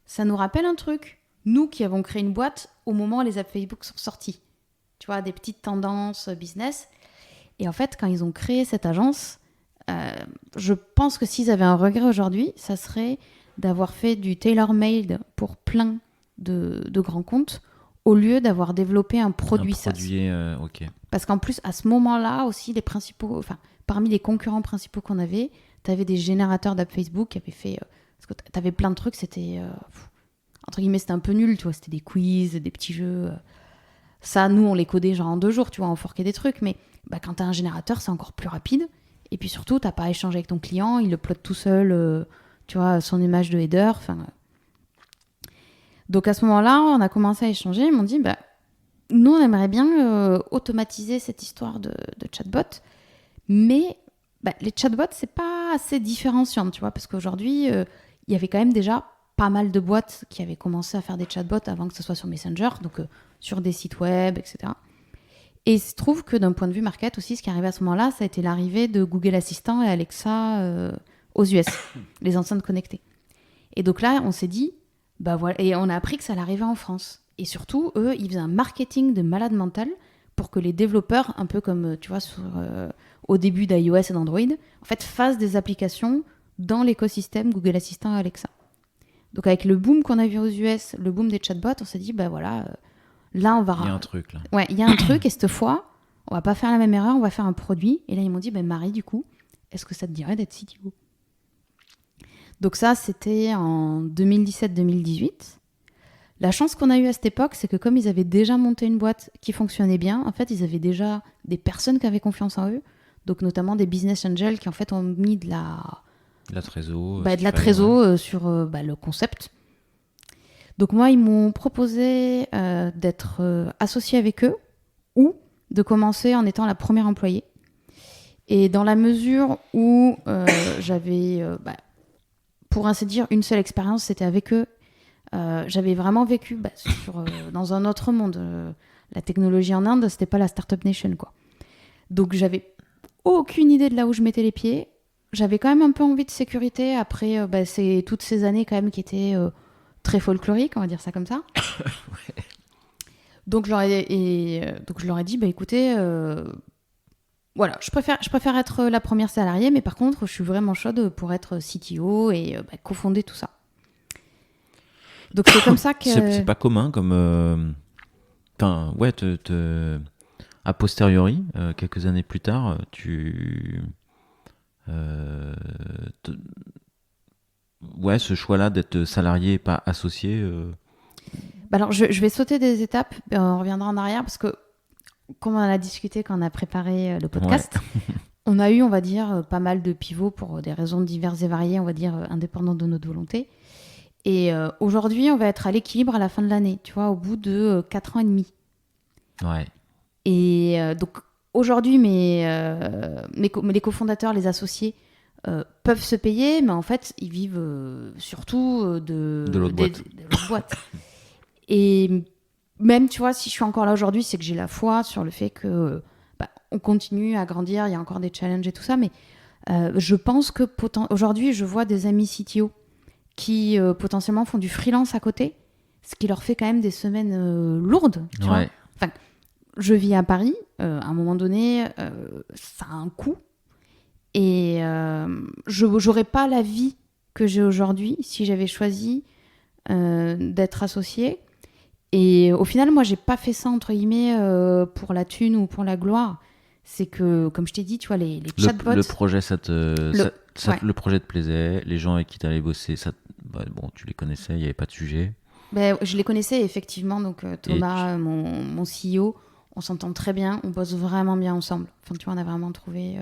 ça nous rappelle un truc. Nous qui avons créé une boîte au moment où les apps Facebook sont sortis. Tu vois, des petites tendances business. Et en fait, quand ils ont créé cette agence, je pense que s'ils avaient un regret aujourd'hui, ça serait d'avoir fait du tailor-made pour plein de grands comptes au lieu d'avoir développé un produit SaaS. Ok. Parce qu'en plus, à ce moment-là aussi, parmi les concurrents principaux qu'on avait, tu avais des générateurs d'app Facebook qui avaient fait... parce que tu avais plein de trucs, c'était... entre guillemets, c'était un peu nul, tu vois, c'était des quiz, des petits jeux. Ça, nous, on les codait genre en 2 jours, tu vois, on forquait des trucs. Mais quand tu as un générateur, c'est encore plus rapide. Et puis surtout, tu n'as pas à échanger avec ton client, il le plotte tout seul, tu vois, son image de header. Donc à ce moment-là, on a commencé à échanger. Ils m'ont dit, nous, on aimerait bien automatiser cette histoire de chatbot. Mais les chatbots, c'est pas assez différenciant, tu vois, parce qu'aujourd'hui, il y avait quand même déjà pas mal de boîtes qui avaient commencé à faire des chatbots avant que ce soit sur Messenger, donc sur des sites web, etc. Et il se trouve que d'un point de vue market aussi, ce qui est arrivé à ce moment-là, ça a été l'arrivée de Google Assistant et Alexa aux US, les enceintes connectées. Et donc là, on s'est dit, voilà, et on a appris que ça allait arriver en France. Et surtout, eux, ils faisaient un marketing de malade mental pour que les développeurs, un peu comme, tu vois, au début d'iOS et d'Android, en fait, fassent des applications dans l'écosystème Google Assistant et Alexa. Donc avec le boom qu'on a vu aux US, le boom des chatbots, on s'est dit, voilà, là, on va... Il y a un truc, là. Ouais, il y a un truc, et cette fois, on va pas faire la même erreur, on va faire un produit. Et là, ils m'ont dit, Marie, du coup, est-ce que ça te dirait d'être CTO ? Donc ça, c'était en 2017-2018. La chance qu'on a eue à cette époque, c'est que comme ils avaient déjà monté une boîte qui fonctionnait bien, en fait, ils avaient déjà des personnes qui avaient confiance en eux, donc notamment des business angels qui en fait ont mis de la trésor sur le concept. Donc moi, ils m'ont proposé d'être associé avec eux ou de commencer en étant la première employée. Et dans la mesure où j'avais, pour ainsi dire, une seule expérience, c'était avec eux. J'avais vraiment vécu dans un autre monde. La technologie en Inde, c'était pas la Startup Nation, quoi. Donc j'avais aucune idée de là où je mettais les pieds. J'avais quand même un peu envie de sécurité après c'est toutes ces années quand même qui étaient très folkloriques, on va dire ça comme ça. Ouais. Donc je leur ai dit, écoutez, voilà, je préfère être la première salariée, mais par contre, je suis vraiment chaude pour être CTO et cofonder tout ça. Donc c'est comme ça que... C'est pas commun comme... a posteriori, quelques années plus tard, ce choix-là d'être salarié et pas associé... Alors je vais sauter des étapes, on reviendra en arrière, parce que comme on en a discuté quand on a préparé le podcast, on a eu, on va dire, pas mal de pivots pour des raisons diverses et variées, on va dire, indépendantes de notre volonté. Et aujourd'hui, on va être à l'équilibre à la fin de l'année, tu vois, au bout de 4 ans et demi. Ouais. Et donc, aujourd'hui, les cofondateurs, les associés, peuvent se payer, mais en fait, ils vivent surtout de l'autre boîte. Et même, tu vois, si je suis encore là aujourd'hui, c'est que j'ai la foi sur le fait que on continue à grandir, il y a encore des challenges et tout ça, mais je pense que aujourd'hui, je vois des amis CTO qui potentiellement font du freelance à côté, ce qui leur fait quand même des semaines lourdes, tu vois. Enfin, je vis à Paris, à un moment donné, ça a un coût, et je n'aurais pas la vie que j'ai aujourd'hui si j'avais choisi d'être associée. Et au final, moi, j'ai pas fait ça, entre guillemets, pour la thune ou pour la gloire. C'est que, comme je t'ai dit, tu vois, les chatbots... Le projet, le projet te plaisait, les gens avec qui tu allais bosser, tu les connaissais, il n'y avait pas de sujet. Je les connaissais, effectivement. Donc, Thomas, mon CEO, on s'entend très bien, on bosse vraiment bien ensemble. Enfin, tu vois, on a vraiment trouvé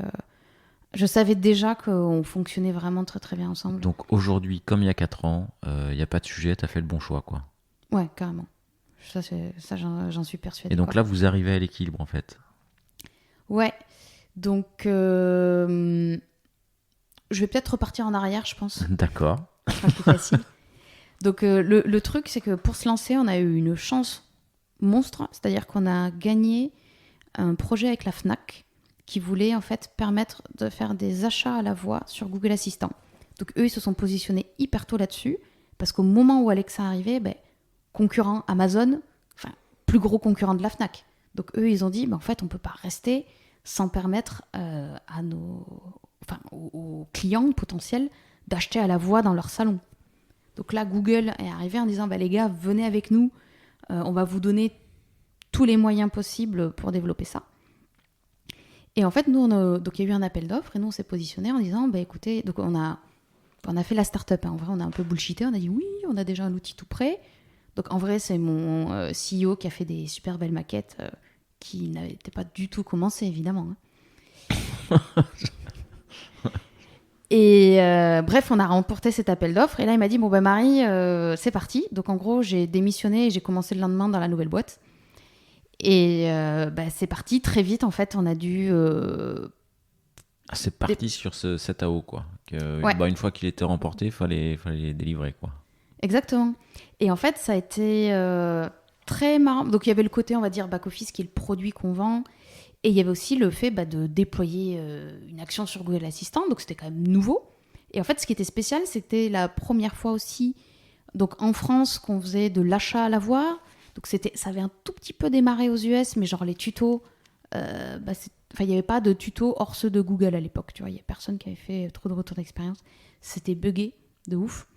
Je savais déjà qu'on fonctionnait vraiment très très bien ensemble. Donc aujourd'hui, comme il y a 4 ans, il n'y a pas de sujet, tu as fait le bon choix, quoi. Ouais, carrément. Ça j'en suis persuadée. Et donc là, vous arrivez à l'équilibre, en fait. Ouais. Donc, je vais peut-être repartir en arrière, je pense. D'accord. Ce sera plus facile. Donc, le truc, c'est que pour se lancer, on a eu une chance monstre. C'est-à-dire qu'on a gagné un projet avec la Fnac qui voulait en fait permettre de faire des achats à la voix sur Google Assistant. Donc, eux, ils se sont positionnés hyper tôt là-dessus parce qu'au moment où Alexa arrivait, concurrent Amazon, enfin, plus gros concurrent de la Fnac. Donc, eux, ils ont dit, en fait, on ne peut pas rester sans permettre aux clients potentiels d'acheter à la voix dans leur salon. Donc là, Google est arrivé en disant, les gars, venez avec nous, on va vous donner tous les moyens possibles pour développer ça. Et en fait, nous, donc il y a eu un appel d'offres et nous, on s'est positionné en disant, écoutez, donc on a fait la start-up. En vrai, on a un peu bullshité, on a dit, oui, on a déjà un outil tout prêt. Donc en vrai, c'est mon CEO qui a fait des super belles maquettes qui n'étaient pas du tout commencées, évidemment. Et bref, on a remporté cet appel d'offres. Et là, il m'a dit, Marie, c'est parti. Donc en gros, j'ai démissionné et j'ai commencé le lendemain dans la nouvelle boîte. Et c'est parti très vite. En fait, on a dû... C'est parti sur ce 7 AO, quoi. Ouais. Une fois qu'il était remporté, il fallait délivrer, quoi. Exactement. Et en fait, ça a été très marrant. Donc il y avait le côté, on va dire, back-office, qui est le produit qu'on vend. Et il y avait aussi le fait de déployer une action sur Google Assistant. Donc c'était quand même nouveau. Et en fait, ce qui était spécial, c'était la première fois aussi, donc en France, qu'on faisait de l'achat à la voix. Donc ça avait un tout petit peu démarré aux US, mais genre les tutos, il n'y avait pas de tutos hors ceux de Google à l'époque. Tu vois, il n'y a personne qui avait fait trop de retour d'expérience. C'était buggé de ouf.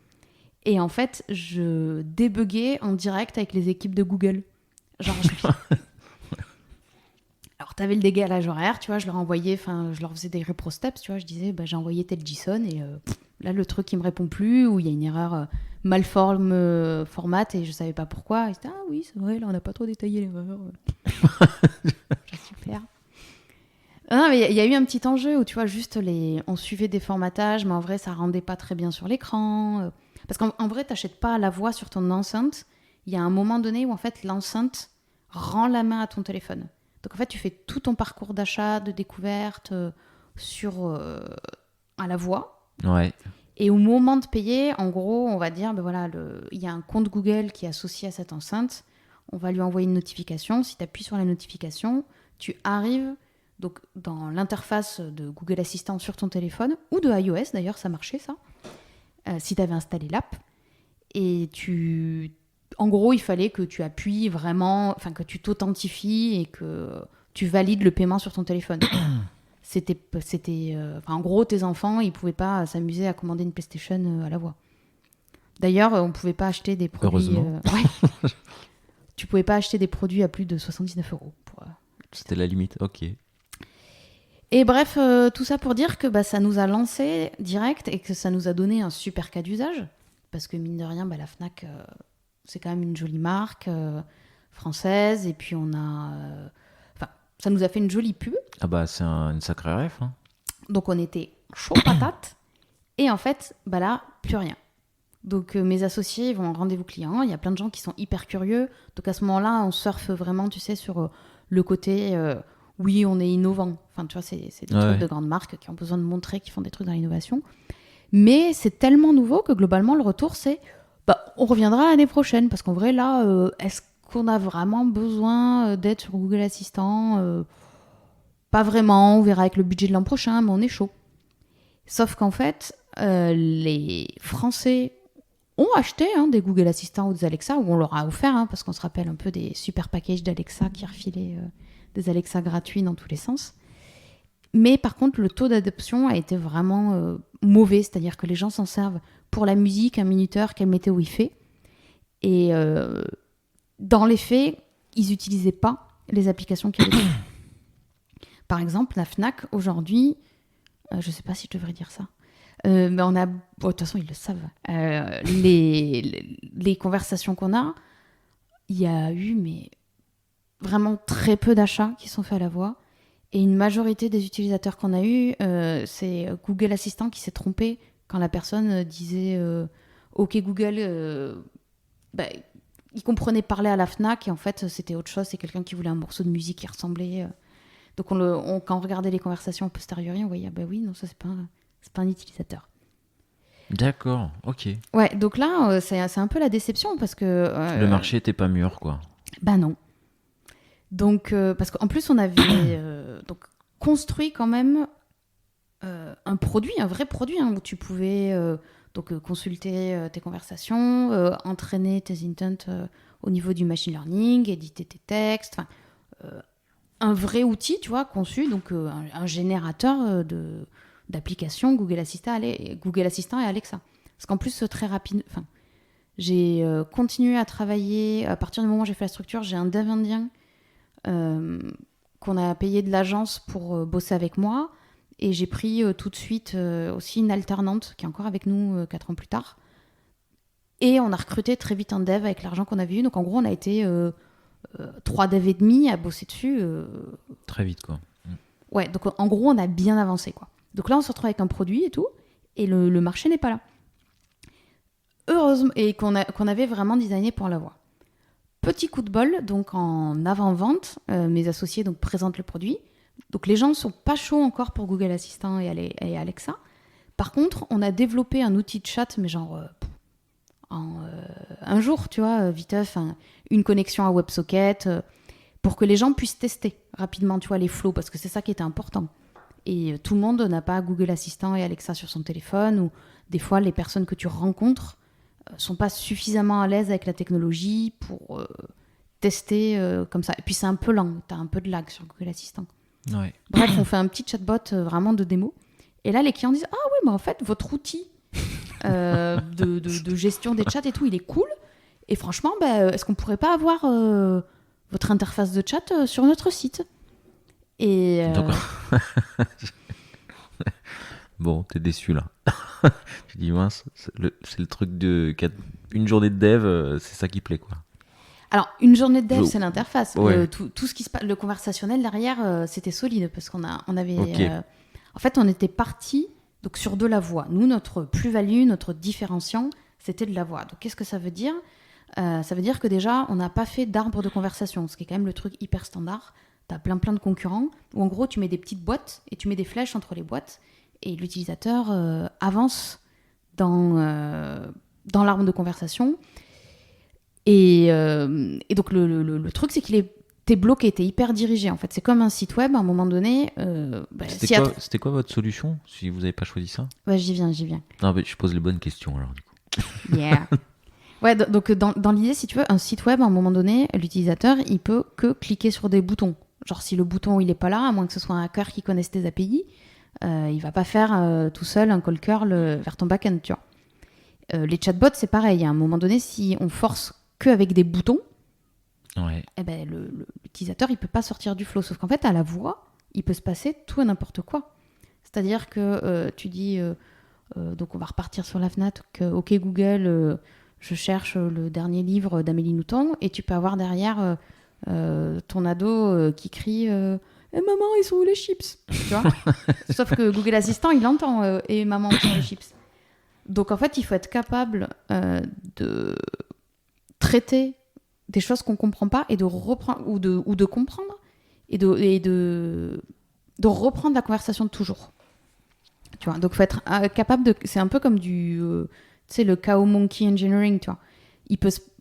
Et en fait, je débuguais en direct avec les équipes de Google. Genre, alors, t'avais le décalage horaire, tu vois, je leur envoyais, je leur faisais des repro steps, tu vois, je disais, j'ai envoyé tel JSON et là, le truc, il me répond plus, ou il y a une erreur format et je savais pas pourquoi. Et c'était, ah oui, c'est vrai, là, on n'a pas trop détaillé l'erreur. Super. Non, mais il y a eu un petit enjeu où, tu vois, on suivait des formatages, mais en vrai, ça rendait pas très bien sur l'écran. Parce qu'en vrai, t'achètes pas la voix sur ton enceinte. Il y a un moment donné où, en fait, l'enceinte rend la main à ton téléphone. Donc en fait, tu fais tout ton parcours d'achat, de découverte à la voix. Ouais. Et au moment de payer, en gros, on va dire, il y a un compte Google qui est associé à cette enceinte. On va lui envoyer une notification. Si tu appuies sur la notification, tu arrives donc dans l'interface de Google Assistant sur ton téléphone, ou de iOS d'ailleurs, ça marchait ça, si tu avais installé l'app. Et en gros, il fallait que tu appuies vraiment, que tu t'authentifies et que tu valides le paiement sur ton téléphone. En gros, tes enfants, ils pouvaient pas s'amuser à commander une PlayStation à la voix. D'ailleurs, on pouvait pas acheter des produits. Heureusement. Tu pouvais pas acheter des produits à plus de 79 €. C'était la limite, ok. Et bref, tout ça pour dire que ça nous a lancé direct et que ça nous a donné un super cas d'usage. Parce que mine de rien, la Fnac, c'est quand même une jolie marque française. Et puis on a... ça nous a fait une jolie pub. Ah c'est une sacrée ref. Hein. Donc on était chaud patate. Et en fait, là, plus rien. Donc mes associés vont en rendez-vous client. Il y a plein de gens qui sont hyper curieux. Donc à ce moment-là, on surfe vraiment, tu sais, sur le côté... oui, on est innovant. Enfin, tu vois, c'est des trucs de grandes marques qui ont besoin de montrer qu'ils font des trucs dans l'innovation. Mais c'est tellement nouveau que globalement, le retour, c'est on reviendra l'année prochaine. Parce qu'en vrai, là, est-ce qu'on a vraiment besoin d'être sur Google Assistant Pas vraiment. On verra avec le budget de l'an prochain, mais on est chaud. Sauf qu'en fait, les Français ont acheté des Google Assistant ou des Alexa, ou on leur a offert, parce qu'on se rappelle un peu des super packages d'Alexa qui refilaient des Alexa gratuits dans tous les sens. Mais par contre, le taux d'adoption a été vraiment mauvais, c'est-à-dire que les gens s'en servent pour la musique, un minuteur, quelle météo il fait. Et dans les faits, ils n'utilisaient pas les applications qu'il y avait. Par exemple, la Fnac, aujourd'hui, je ne sais pas si je devrais dire ça, mais on a... de toute façon, ils le savent. Les conversations qu'on a, il y a eu vraiment très peu d'achats qui sont faits à la voix. Et une majorité des utilisateurs qu'on a eu, c'est Google Assistant qui s'est trompé quand la personne disait OK Google, il comprenait parler à la Fnac et en fait c'était autre chose, c'est quelqu'un qui voulait un morceau de musique qui ressemblait. Donc quand on regardait les conversations a posteriori, on voyait oui, non, ça c'est pas un utilisateur. D'accord, ok. Ouais, donc là c'est un peu la déception parce que Le marché était pas mûr, quoi. Bah non. Donc parce qu'en plus on avait donc construit quand même un produit, un vrai produit où tu pouvais consulter tes conversations, entraîner tes intents au niveau du machine learning, éditer tes textes, un vrai outil, tu vois, conçu, donc un générateur d'applications Google Assistant et Alexa. Parce qu'en plus, très rapide, j'ai continué à travailler, à partir du moment où j'ai fait la structure, j'ai un dev indien qu'on a payé de l'agence pour bosser avec moi. Et j'ai pris tout de suite aussi une alternante qui est encore avec nous 4 ans plus tard. Et on a recruté très vite un dev avec l'argent qu'on avait eu. Donc en gros, on a été 3 devs et demi à bosser dessus. Très vite, quoi. Ouais, donc en gros, on a bien avancé, quoi. Donc là, on se retrouve avec un produit et tout. Et le marché n'est pas là. Heureusement, et qu'on avait vraiment designé pour l'avoir. Petit coup de bol, donc en avant-vente, mes associés donc, présentent le produit. Donc les gens ne sont pas chauds encore pour Google Assistant et Alexa. Par contre, on a développé un outil de chat, mais genre un jour, tu vois, viteuf, une connexion à WebSocket, pour que les gens puissent tester rapidement, tu vois, les flows, parce que c'est ça qui était important. Et tout le monde n'a pas Google Assistant et Alexa sur son téléphone, ou des fois, les personnes que tu rencontres sont pas suffisamment à l'aise avec la technologie pour tester comme ça. Et puis c'est un peu lent, tu as un peu de lag sur Google Assistant. Ouais. Bref, on fait un petit chatbot vraiment de démo. Et là, les clients disent « Ah oui, mais en fait, votre outil de gestion des chats et tout, il est cool. Et franchement, est-ce qu'on pourrait pas avoir votre interface de chat sur notre site ?» Et Bon, t'es déçu là. Tu dis mince, c'est le truc une journée de dev, c'est ça qui plaît, quoi. Alors, une journée de dev, c'est l'interface. Ouais. Tout ce qui se passe, le conversationnel derrière, c'était solide parce qu'on avait. Okay. En fait, on était parti donc sur de la voix. Nous, notre plus-value, notre différenciant, c'était de la voix. Donc, qu'est-ce que ça veut dire ? Ça veut dire que déjà, on n'a pas fait d'arbre de conversation, ce qui est quand même le truc hyper standard. Tu as plein de concurrents où en gros, tu mets des petites boîtes et tu mets des flèches entre les boîtes et l'utilisateur avance dans l'arbre de conversation. Et donc, le truc, c'est t'es bloqué, t'es hyper dirigé. En fait, c'est comme un site web, à un moment donné. C'était quoi votre solution, si vous n'avez pas choisi ça ? Ouais, j'y viens. Non, mais je pose les bonnes questions, alors, du coup. Yeah. Ouais, donc dans l'idée, si tu veux, un site web, à un moment donné, l'utilisateur, il peut que cliquer sur des boutons. Genre, si le bouton, il est pas là, à moins que ce soit un hacker qui connaisse tes API, il va pas faire tout seul un call curl vers ton backend, tu vois. Les chatbots, c'est pareil. À un moment donné, si on force qu'avec des boutons, ouais. Eh ben, l'utilisateur, il peut pas sortir du flow. Sauf qu'en fait, à la voix, il peut se passer tout et n'importe quoi. C'est-à-dire que tu dis, donc on va repartir sur la Fnac, OK Google, je cherche le dernier livre d'Amélie Nothomb, et tu peux avoir derrière ton ado qui crie maman, ils sont où les chips, tu vois. Sauf que Google Assistant, il entend et maman, où sont les chips. Donc en fait, il faut être capable de traiter des choses qu'on comprend pas et de reprendre ou de comprendre et de reprendre la conversation toujours. Tu vois, donc faut être capable de. C'est un peu comme du, tu sais, le Cow Monkey Engineering, tu vois.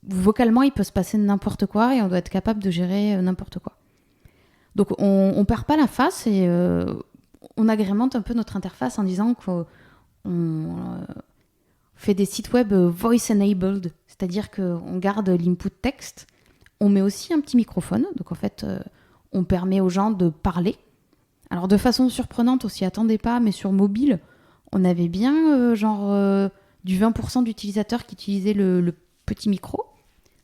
Vocalement, il peut se passer n'importe quoi et on doit être capable de gérer n'importe quoi. Donc on perd pas la face et on agrémente un peu notre interface en disant qu'on fait des sites web voice enabled, c'est-à-dire qu'on garde l'input texte, on met aussi un petit microphone, donc en fait on permet aux gens de parler. Alors de façon surprenante, on s'y attendait pas, mais sur mobile, on avait bien du 20% d'utilisateurs qui utilisaient le petit micro.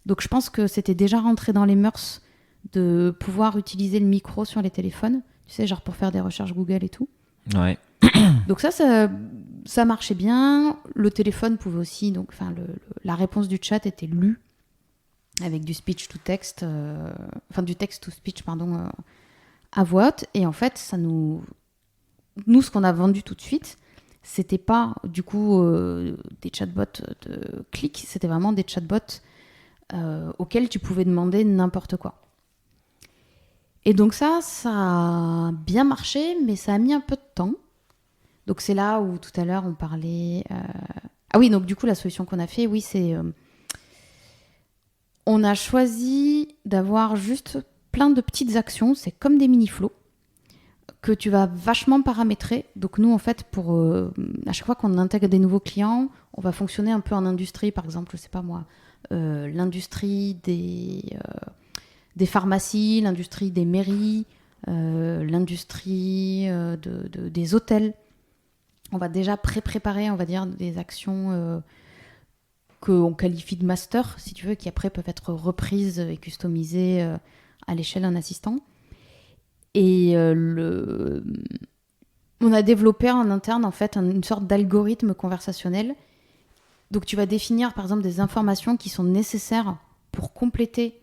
Donc je pense que c'était déjà rentré dans les mœurs de pouvoir utiliser le micro sur les téléphones, tu sais, genre pour faire des recherches Google et tout. Ouais. Donc ça marchait bien. Le téléphone pouvait aussi, donc la réponse du chat était lue avec du speech to text, du text to speech, pardon, à voix haute. Et en fait, nous, ce qu'on a vendu tout de suite, c'était pas du coup des chatbots de clics, c'était vraiment des chatbots auxquels tu pouvais demander n'importe quoi. Et donc ça a bien marché, mais ça a mis un peu de temps. Donc c'est là où tout à l'heure on parlait... Ah oui, donc du coup la solution qu'on a fait, oui, c'est... On a choisi d'avoir juste plein de petites actions, c'est comme des mini-flows, que tu vas vachement paramétrer. Donc nous, en fait, à chaque fois qu'on intègre des nouveaux clients, on va fonctionner un peu en industrie, par exemple, je sais pas moi, l'industrie des pharmacies, l'industrie des mairies, l'industrie des hôtels. On va déjà préparer, on va dire, des actions qu'on qualifie de master, si tu veux, qui après peuvent être reprises et customisées à l'échelle d'un assistant. Et on a développé en interne, en fait, une sorte d'algorithme conversationnel. Donc tu vas définir, par exemple, des informations qui sont nécessaires pour compléter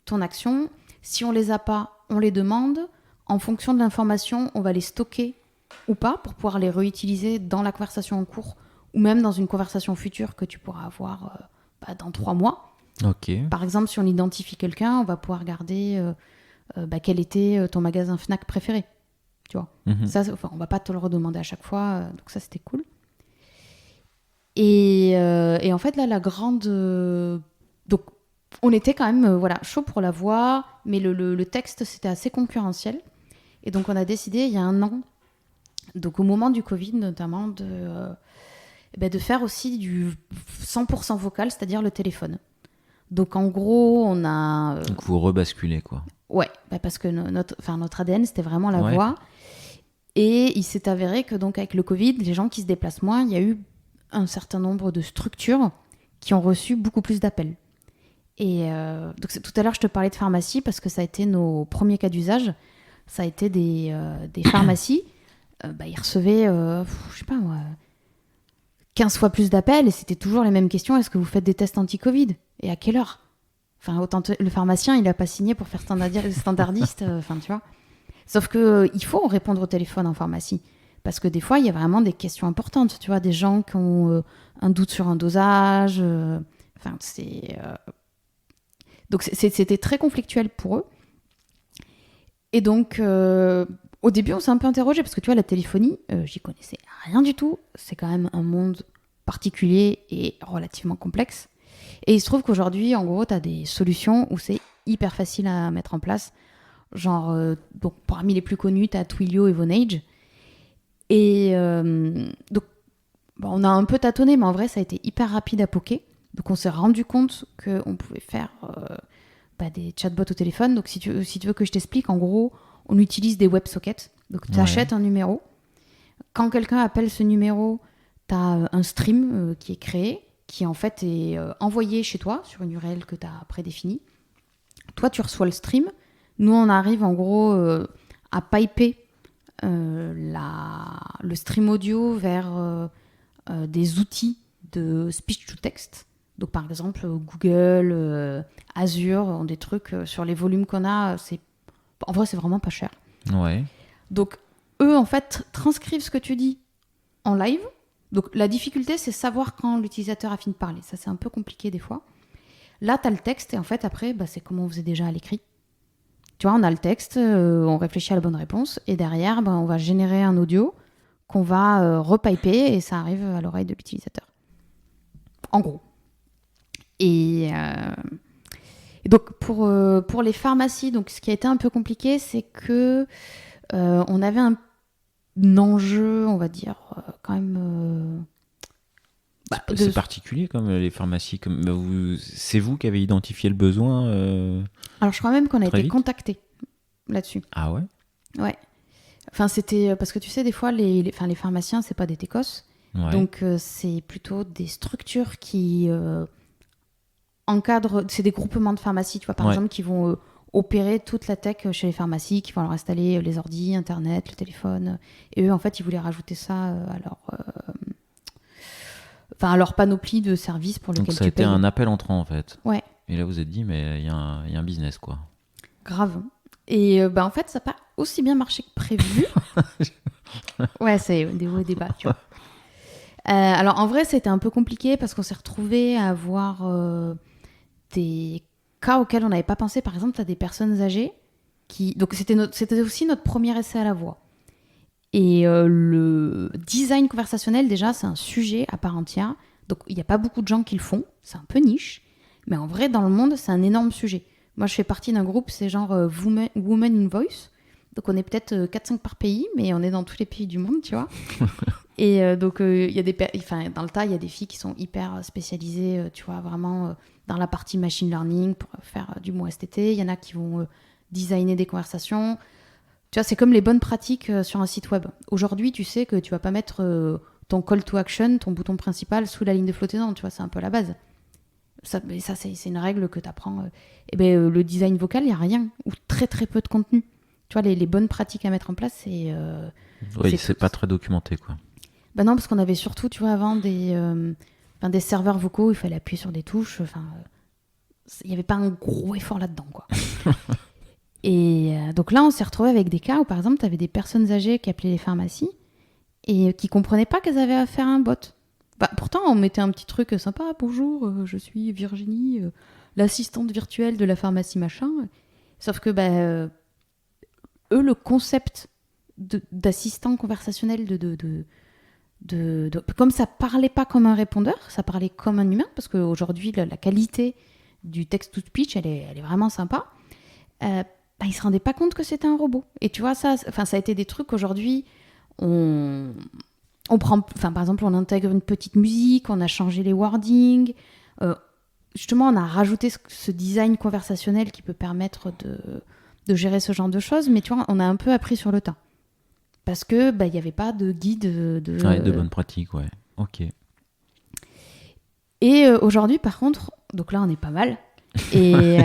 ton action. Si on les a pas, on les demande. En fonction de l'information, on va les stocker ou pas pour pouvoir les réutiliser dans la conversation en cours ou même dans une conversation future que tu pourras avoir dans 3 mois. Ok. Par exemple, si on identifie quelqu'un, on va pouvoir regarder quel était ton magasin Fnac préféré. Tu vois. Ça, on va pas te le redemander à chaque fois. Donc ça, c'était cool. Et en fait, là, la grande... Donc, on était quand même chaud pour la voix, mais le texte, c'était assez concurrentiel. Et donc, on a décidé, il y a 1 an, donc au moment du Covid notamment, de faire aussi du 100% vocal, c'est-à-dire le téléphone. Donc, en gros, on a... Donc, vous rebasculez, quoi. Ouais, parce que notre ADN, c'était vraiment la voix. Et il s'est avéré que, donc, avec le Covid, les gens qui se déplacent moins, il y a eu un certain nombre de structures qui ont reçu beaucoup plus d'appels. Et donc tout à l'heure, je te parlais de pharmacie parce que ça a été nos premiers cas d'usage. Ça a été des pharmacies. Ils recevaient, je sais pas moi, 15 fois plus d'appels et c'était toujours les mêmes questions. Est-ce que vous faites des tests anti-Covid ? Et à quelle heure ? Enfin, le pharmacien, il n'a pas signé pour faire standardiste. Tu vois. Sauf qu'il faut répondre au téléphone en pharmacie. Parce que des fois, il y a vraiment des questions importantes. Tu vois, des gens qui ont un doute sur un dosage. Donc, c'était très conflictuel pour eux. Et donc, au début, on s'est un peu interrogé parce que tu vois, la téléphonie, j'y connaissais rien du tout. C'est quand même un monde particulier et relativement complexe. Et il se trouve qu'aujourd'hui, en gros, tu as des solutions où c'est hyper facile à mettre en place. Genre, donc, parmi les plus connus, tu as Twilio et Vonage. Et donc, on a un peu tâtonné, mais en vrai, ça a été hyper rapide à poker. Donc, on s'est rendu compte qu'on pouvait faire des chatbots au téléphone. Donc, si tu veux que je t'explique, en gros, on utilise des WebSockets. Donc, tu achètes un numéro. Quand quelqu'un appelle ce numéro, tu as un stream qui est créé, qui en fait est envoyé chez toi sur une URL que tu as prédéfinie. Toi, tu reçois le stream. Nous, on arrive en gros à piper le stream audio vers des outils de speech-to-text. Donc, par exemple, Google, Azure ont des trucs sur les volumes qu'on a. En vrai, c'est vraiment pas cher. Ouais. Donc, eux, en fait, transcrivent ce que tu dis en live. Donc, la difficulté, c'est savoir quand l'utilisateur a fini de parler. Ça, c'est un peu compliqué des fois. Là, tu as le texte et en fait, après, c'est comme on faisait déjà à l'écrit. Tu vois, on a le texte, on réfléchit à la bonne réponse et derrière, on va générer un audio qu'on va repiper et ça arrive à l'oreille de l'utilisateur. En gros. Et donc, pour les pharmacies, donc, ce qui a été un peu compliqué, c'est que on avait un enjeu, on va dire, quand même... c'est particulier comme les pharmacies. C'est vous qui avez identifié le besoin Alors, je crois même qu'on a été vite contacté là-dessus. Ah ouais ? Ouais. Enfin, c'était... Parce que tu sais, des fois, les pharmaciens, c'est pas des técos. Ouais. Donc, c'est plutôt des structures qui encadrent... C'est des groupements de pharmacies, tu vois, par exemple, qui vont... opérer toute la tech chez les pharmacies, qui vont leur installer les ordi, Internet, le téléphone. Et eux, en fait, ils voulaient rajouter ça à leur panoplie de services pour lesquels tu payes. Donc ça a été un appel entrant, en fait. Ouais. Et là, vous êtes dit, mais il y a un business, quoi. Grave. Et en fait, ça n'a pas aussi bien marché que prévu. Ouais, c'est des hauts et des bas, tu vois. Alors en vrai, c'était un peu compliqué parce qu'on s'est retrouvés à avoir des cas auxquels on n'avait pas pensé. Par exemple, tu as des personnes âgées qui... Donc c'était aussi notre premier essai à la voix. Et le design conversationnel, déjà, c'est un sujet à part entière. Donc il n'y a pas beaucoup de gens qui le font. C'est un peu niche. Mais en vrai, dans le monde, c'est un énorme sujet. Moi, je fais partie d'un groupe, c'est genre Women in Voice. Donc on est peut-être 4-5 par pays, mais on est dans tous les pays du monde, tu vois. Et donc, il y a dans le tas, il y a des filles qui sont hyper spécialisées, tu vois, vraiment dans la partie machine learning pour faire du mot STT. Il y en a qui vont designer des conversations. Tu vois, c'est comme les bonnes pratiques sur un site web. Aujourd'hui, tu sais que tu vas pas mettre ton call to action, ton bouton principal, sous la ligne de flottaison. Tu vois, c'est un peu la base. Ça, c'est une règle que tu apprends. Le design vocal, il n'y a rien, ou très très peu de contenu. Tu vois, les bonnes pratiques à mettre en place, c'est... oui, c'est pas très documenté, quoi. Bah non, parce qu'on avait surtout, tu vois, avant des serveurs vocaux, il fallait appuyer sur des touches. Il n'y avait pas un gros effort là-dedans, quoi. Et donc là, on s'est retrouvé avec des cas où, par exemple, tu avais des personnes âgées qui appelaient les pharmacies et qui comprenaient pas qu'elles avaient affaire à un bot. Bah, pourtant, on mettait un petit truc sympa. Bonjour, je suis Virginie, l'assistante virtuelle de la pharmacie machin. Sauf que, eux, le concept d'assistant conversationnel, comme ça parlait pas comme un répondeur, ça parlait comme un humain, parce qu'aujourd'hui, la qualité du text-to-speech, elle est vraiment sympa. Ils se rendaient pas compte que c'était un robot. Et tu vois, ça a été des trucs aujourd'hui, on prend, par exemple, on intègre une petite musique, on a changé les wordings, justement, on a rajouté ce design conversationnel qui peut permettre de gérer ce genre de choses, mais tu vois, on a un peu appris sur le tas. Parce que il n'y avait pas de guide de bonnes pratiques, ouais. Ok. Et aujourd'hui, par contre, donc là, on est pas mal. Et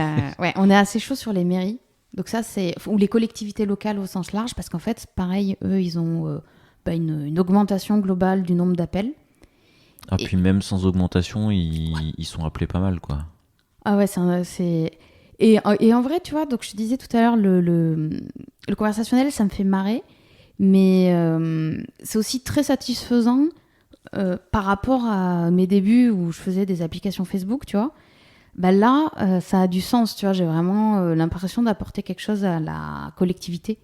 on est assez chaud sur les mairies. Donc ça, ou les collectivités locales au sens large, parce qu'en fait, pareil, eux, ils ont une augmentation globale du nombre d'appels. Puis même sans augmentation, ils sont appelés pas mal, quoi. Ah ouais, c'est... Et en vrai, tu vois, donc je disais tout à l'heure, le conversationnel, ça me fait marrer. Mais c'est aussi très satisfaisant par rapport à mes débuts où je faisais des applications Facebook, tu vois. Là, ça a du sens, tu vois. J'ai vraiment l'impression d'apporter quelque chose à la collectivité.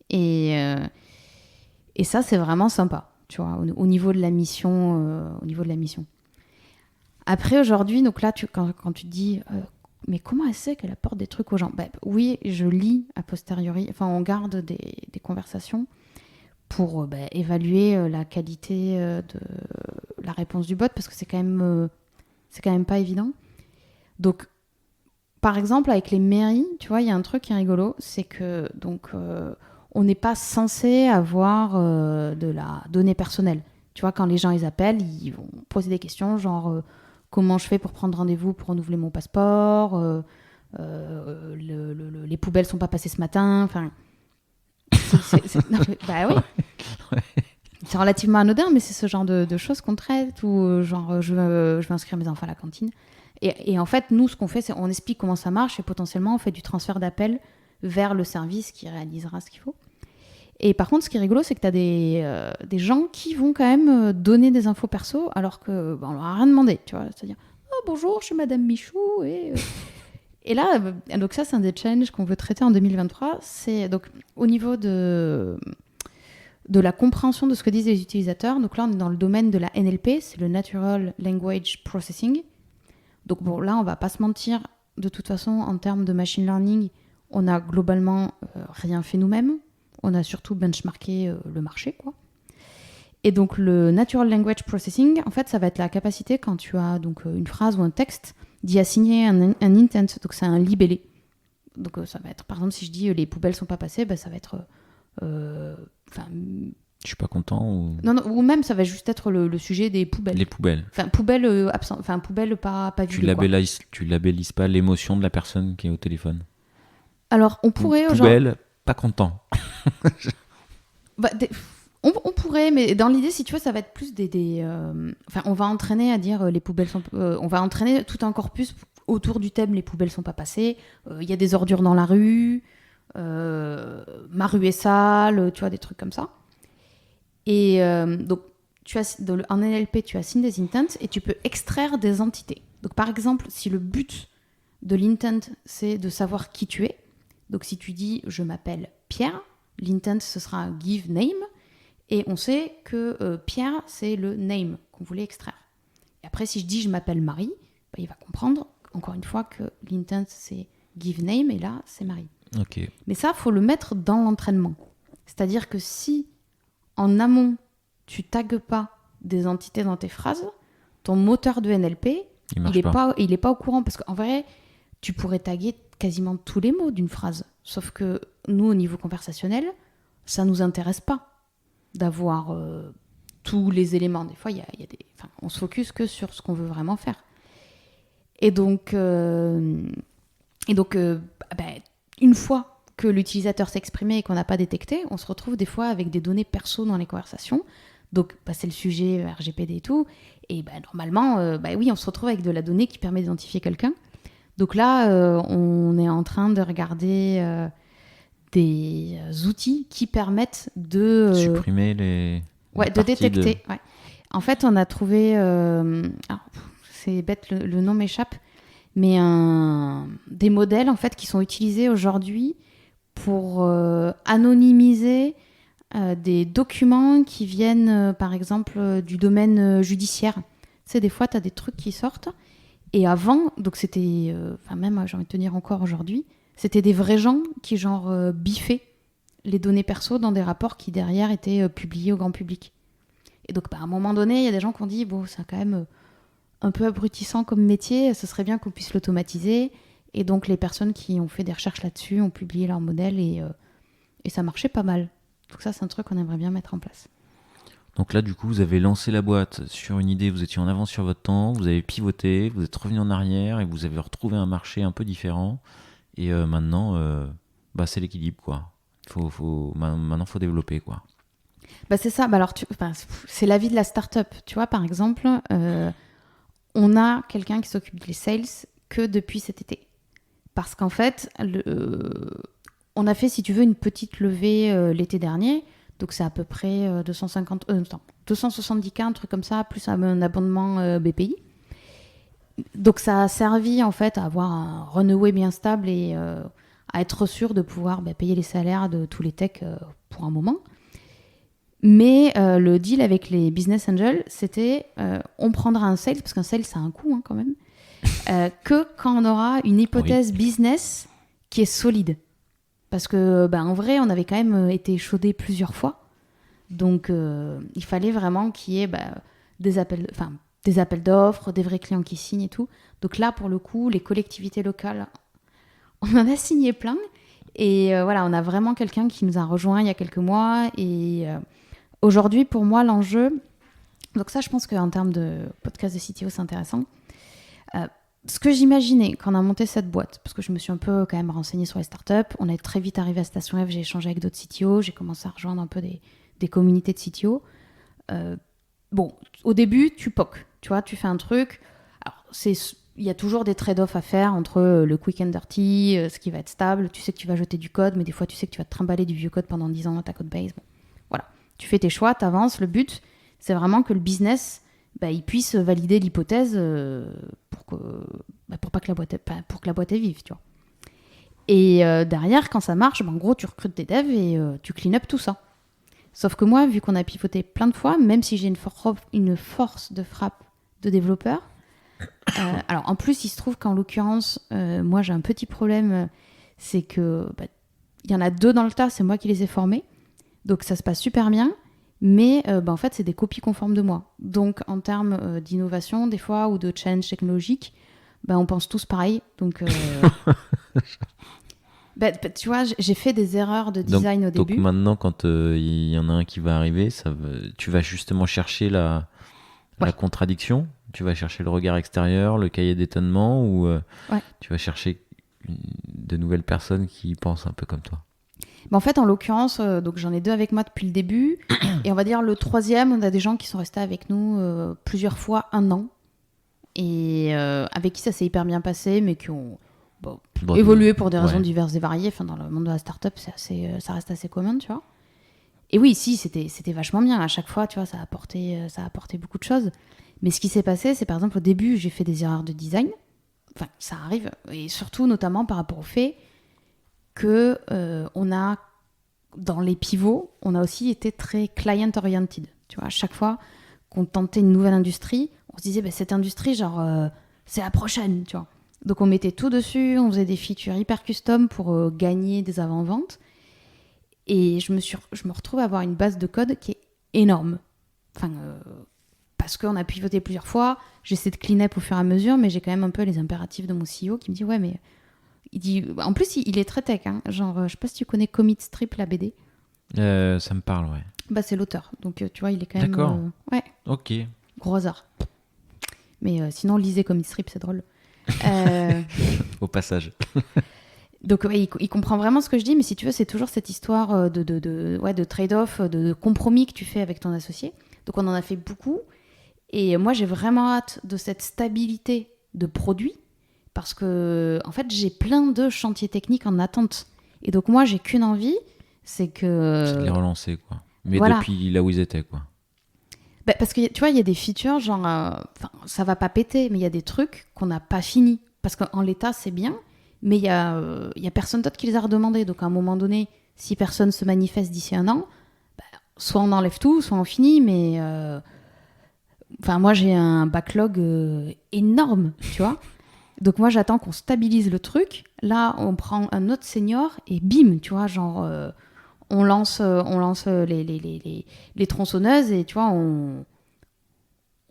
Et ça, c'est vraiment sympa, tu vois, au niveau de la mission. Après, aujourd'hui, donc là, quand tu te dis... mais comment elle sait qu'elle apporte des trucs aux gens ? Oui, je lis a posteriori. Enfin, on garde des conversations pour évaluer la qualité de la réponse du bot, parce que c'est quand même pas évident. Donc, par exemple, avec les mairies, tu vois, il y a un truc qui est rigolo, c'est que on n'est pas censé avoir de la donnée personnelle. Tu vois, quand les gens ils appellent, ils vont poser des questions genre comment je fais pour prendre rendez-vous pour renouveler mon passeport, les poubelles sont pas passées ce matin, enfin... Bah oui. Ouais. C'est relativement anodin, mais c'est ce genre de choses qu'on traite, ou genre je veux inscrire mes enfants à la cantine. Et en fait, nous, ce qu'on fait, c'est on explique comment ça marche et potentiellement on fait du transfert d'appel vers le service qui réalisera ce qu'il faut. Et par contre, ce qui est rigolo, c'est que tu as des gens qui vont quand même donner des infos perso alors qu'on leur a rien demandé, tu vois. C'est-à-dire, oh, bonjour, je suis Madame Michou. Et là, donc ça, c'est un des challenges qu'on veut traiter en 2023. C'est donc au niveau de la compréhension de ce que disent les utilisateurs. Donc là, on est dans le domaine de la NLP, c'est le Natural Language Processing. Donc bon, là, on va pas se mentir. De toute façon, en termes de machine learning, on a globalement rien fait nous-mêmes. On a surtout benchmarké le marché, quoi. Et donc, le Natural Language Processing, en fait, ça va être la capacité, quand tu as donc, une phrase ou un texte, d'y assigner un intent. Donc, c'est un libellé. Donc, ça va être, par exemple, si je dis les poubelles sont pas passées, ça va être... je suis pas content ou... Non, ou même, ça va juste être le sujet des poubelles. Les poubelles. Enfin, poubelles absentes. Enfin, poubelles pas vides, tu labellises pas l'émotion de la personne qui est au téléphone. Alors, on pourrait... Poubelle, pas content. On pourrait, mais dans l'idée, si tu veux, ça va être plus on va entraîner à dire les poubelles sont... on va entraîner tout un corpus autour du thème les poubelles sont pas passées, il y a des ordures dans la rue, ma rue est sale, tu vois, des trucs comme ça. Et donc, en NLP, tu assignes des intents et tu peux extraire des entités. Donc, par exemple, si le but de l'intent, c'est de savoir qui tu es, donc si tu dis « je m'appelle Pierre », l'intent, ce sera un give name, et on sait que Pierre, c'est le name qu'on voulait extraire. Et après, si je dis « je m'appelle Marie », il va comprendre, encore une fois, que l'intent, c'est give name, et là, c'est Marie. Ok. Mais ça, il faut le mettre dans l'entraînement. C'est-à-dire que si, en amont, tu tagues pas des entités dans tes phrases, ton moteur de NLP, il est pas au courant. Parce qu'en vrai, tu pourrais taguer quasiment tous les mots d'une phrase. Sauf que nous, au niveau conversationnel, ça nous intéresse pas d'avoir tous les éléments. Des fois, on se focus que sur ce qu'on veut vraiment faire. Et donc, une fois que l'utilisateur s'est exprimé et qu'on n'a pas détecté, on se retrouve des fois avec des données perso dans les conversations. Donc, c'est le sujet RGPD et tout. Et normalement, oui, on se retrouve avec de la donnée qui permet d'identifier quelqu'un. Donc là, on est en train de regarder des outils qui permettent de... supprimer les de détecter. Ouais. En fait, on a trouvé... c'est bête, le nom m'échappe, mais des modèles en fait, qui sont utilisés aujourd'hui pour anonymiser des documents qui viennent, par exemple, du domaine judiciaire. Tu sais, des fois, tu as des trucs qui sortent. Et avant, donc c'était, même j'ai envie de te dire encore aujourd'hui, c'était des vrais gens qui biffaient les données perso dans des rapports qui derrière étaient publiés au grand public. Et donc à un moment donné, il y a des gens qui ont dit, bon, c'est quand même un peu abrutissant comme métier, ce serait bien qu'on puisse l'automatiser. Et donc les personnes qui ont fait des recherches là-dessus ont publié leur modèle et ça marchait pas mal. Donc ça, c'est un truc qu'on aimerait bien mettre en place. Donc là, du coup, vous avez lancé la boîte sur une idée, vous étiez en avance sur votre temps, vous avez pivoté, vous êtes revenu en arrière et vous avez retrouvé un marché un peu différent. Et maintenant, c'est l'équilibre, quoi. Maintenant, il faut développer, quoi. C'est ça. Alors, c'est la vie de la start-up. Tu vois, par exemple, on a quelqu'un qui s'occupe des sales que depuis cet été. Parce qu'en fait, on a fait, si tu veux, une petite levée l'été dernier. Donc, c'est à peu près 270 cas, un truc comme ça, plus un abonnement BPI. Donc, ça a servi, en fait, à avoir un runway bien stable et à être sûr de pouvoir payer les salaires de tous les techs pour un moment. Mais le deal avec les business angels, c'était on prendra un sales, parce qu'un sales, ça a un coût quand même, que quand on aura une hypothèse business qui est solide. Parce que, en vrai, on avait quand même été chaudés plusieurs fois. Donc, il fallait vraiment qu'il y ait des appels d'offres, des vrais clients qui signent et tout. Donc là, pour le coup, les collectivités locales, on en a signé plein. Et on a vraiment quelqu'un qui nous a rejoint il y a quelques mois. Et aujourd'hui, pour moi, l'enjeu... Donc ça, je pense qu'en termes de podcast de CTO, c'est intéressant. Ce que j'imaginais quand on a monté cette boîte, parce que je me suis un peu quand même renseignée sur les startups, on est très vite arrivé à Station F, j'ai échangé avec d'autres CTO, j'ai commencé à rejoindre un peu des communautés de CTO. Au début, tu poques, tu vois, tu fais un truc. Alors, il y a toujours des trade-offs à faire entre le quick and dirty, ce qui va être stable. Tu sais que tu vas jeter du code, mais des fois, tu sais que tu vas te trimballer du vieux code pendant 10 ans dans ta code base. Bon, voilà. Tu fais tes choix, tu avances. Le but, c'est vraiment que le business... il puisse valider l'hypothèse pour que la boîte est vive, tu vois. Et derrière, quand ça marche, en gros, tu recrutes des devs et tu clean up tout ça. Sauf que moi, vu qu'on a pivoté plein de fois, même si j'ai une force de frappe de développeur, alors en plus, il se trouve qu'en l'occurrence, moi, j'ai un petit problème, c'est que il y en a 2 dans le tas, c'est moi qui les ai formés, donc ça se passe super bien. Mais en fait, c'est des copies conformes de moi. Donc, en termes d'innovation, des fois, ou de challenge technologique, on pense tous pareil. Donc, tu vois, j'ai fait des erreurs de design au début. Donc maintenant, quand il y en a un qui va arriver, tu vas justement chercher la contradiction, tu vas chercher le regard extérieur, le cahier d'étonnement, ou tu vas chercher de nouvelles personnes qui pensent un peu comme toi. En fait, en l'occurrence, donc j'en ai 2 avec moi depuis le début. Et on va dire le 3e, on a des gens qui sont restés avec nous plusieurs fois 1 an. Et avec qui ça s'est hyper bien passé, mais qui ont évoluer pour des raisons ouais. diverses et variées. Enfin, dans le monde de la start-up, ça reste assez commun, tu vois. Et oui, si, c'était vachement bien. À chaque fois, tu vois, ça a apporté beaucoup de choses. Mais ce qui s'est passé, c'est par exemple, au début, j'ai fait des erreurs de design. Enfin, ça arrive. Et surtout, notamment par rapport au fait que on a, dans les pivots, on a aussi été très client-oriented. Tu vois, à chaque fois qu'on tentait une nouvelle industrie, on se disait, bah, cette industrie, genre, c'est la prochaine, tu vois. Donc, on mettait tout dessus, on faisait des features hyper custom pour gagner des avant-ventes. Et je me retrouve à avoir une base de code qui est énorme. Enfin, parce qu'on a pivoté plusieurs fois, j'essaie de clean up au fur et à mesure, mais j'ai quand même un peu les impératifs de mon CEO qui me dit, ouais, mais... Il dit, en plus, il est très tech, hein. Genre, je sais pas si tu connais Commit Strip, la BD. Ça me parle, ouais. Bah, c'est l'auteur, donc tu vois, il est quand même... D'accord. Ouais, Ok. gros hasard. Mais sinon, lisez Commit Strip, c'est drôle. Au passage. Donc, ouais, il comprend vraiment ce que je dis, mais si tu veux, c'est toujours cette histoire de trade-off, de compromis que tu fais avec ton associé. Donc, on en a fait beaucoup. Et moi, j'ai vraiment hâte de cette stabilité de produit, parce que, en fait, j'ai plein de chantiers techniques en attente. Et donc, moi, j'ai qu'une envie, c'est que... C'est de les relancer, quoi. Mais Voilà. depuis là où ils étaient, quoi. Bah, parce que, tu vois, il y a des features, genre... ça va pas péter, mais il y a des trucs qu'on n'a pas fini. Parce qu'en l'état, c'est bien, mais il y a personne d'autre qui les a redemandés. Donc, à un moment donné, si personne se manifeste d'ici un an, bah, soit on enlève tout, soit on finit, mais... Enfin, moi, j'ai un backlog énorme, tu vois. Donc, moi, j'attends qu'on stabilise le truc. Là, on prend un autre senior et bim, tu vois, genre, on lance les tronçonneuses et, tu vois,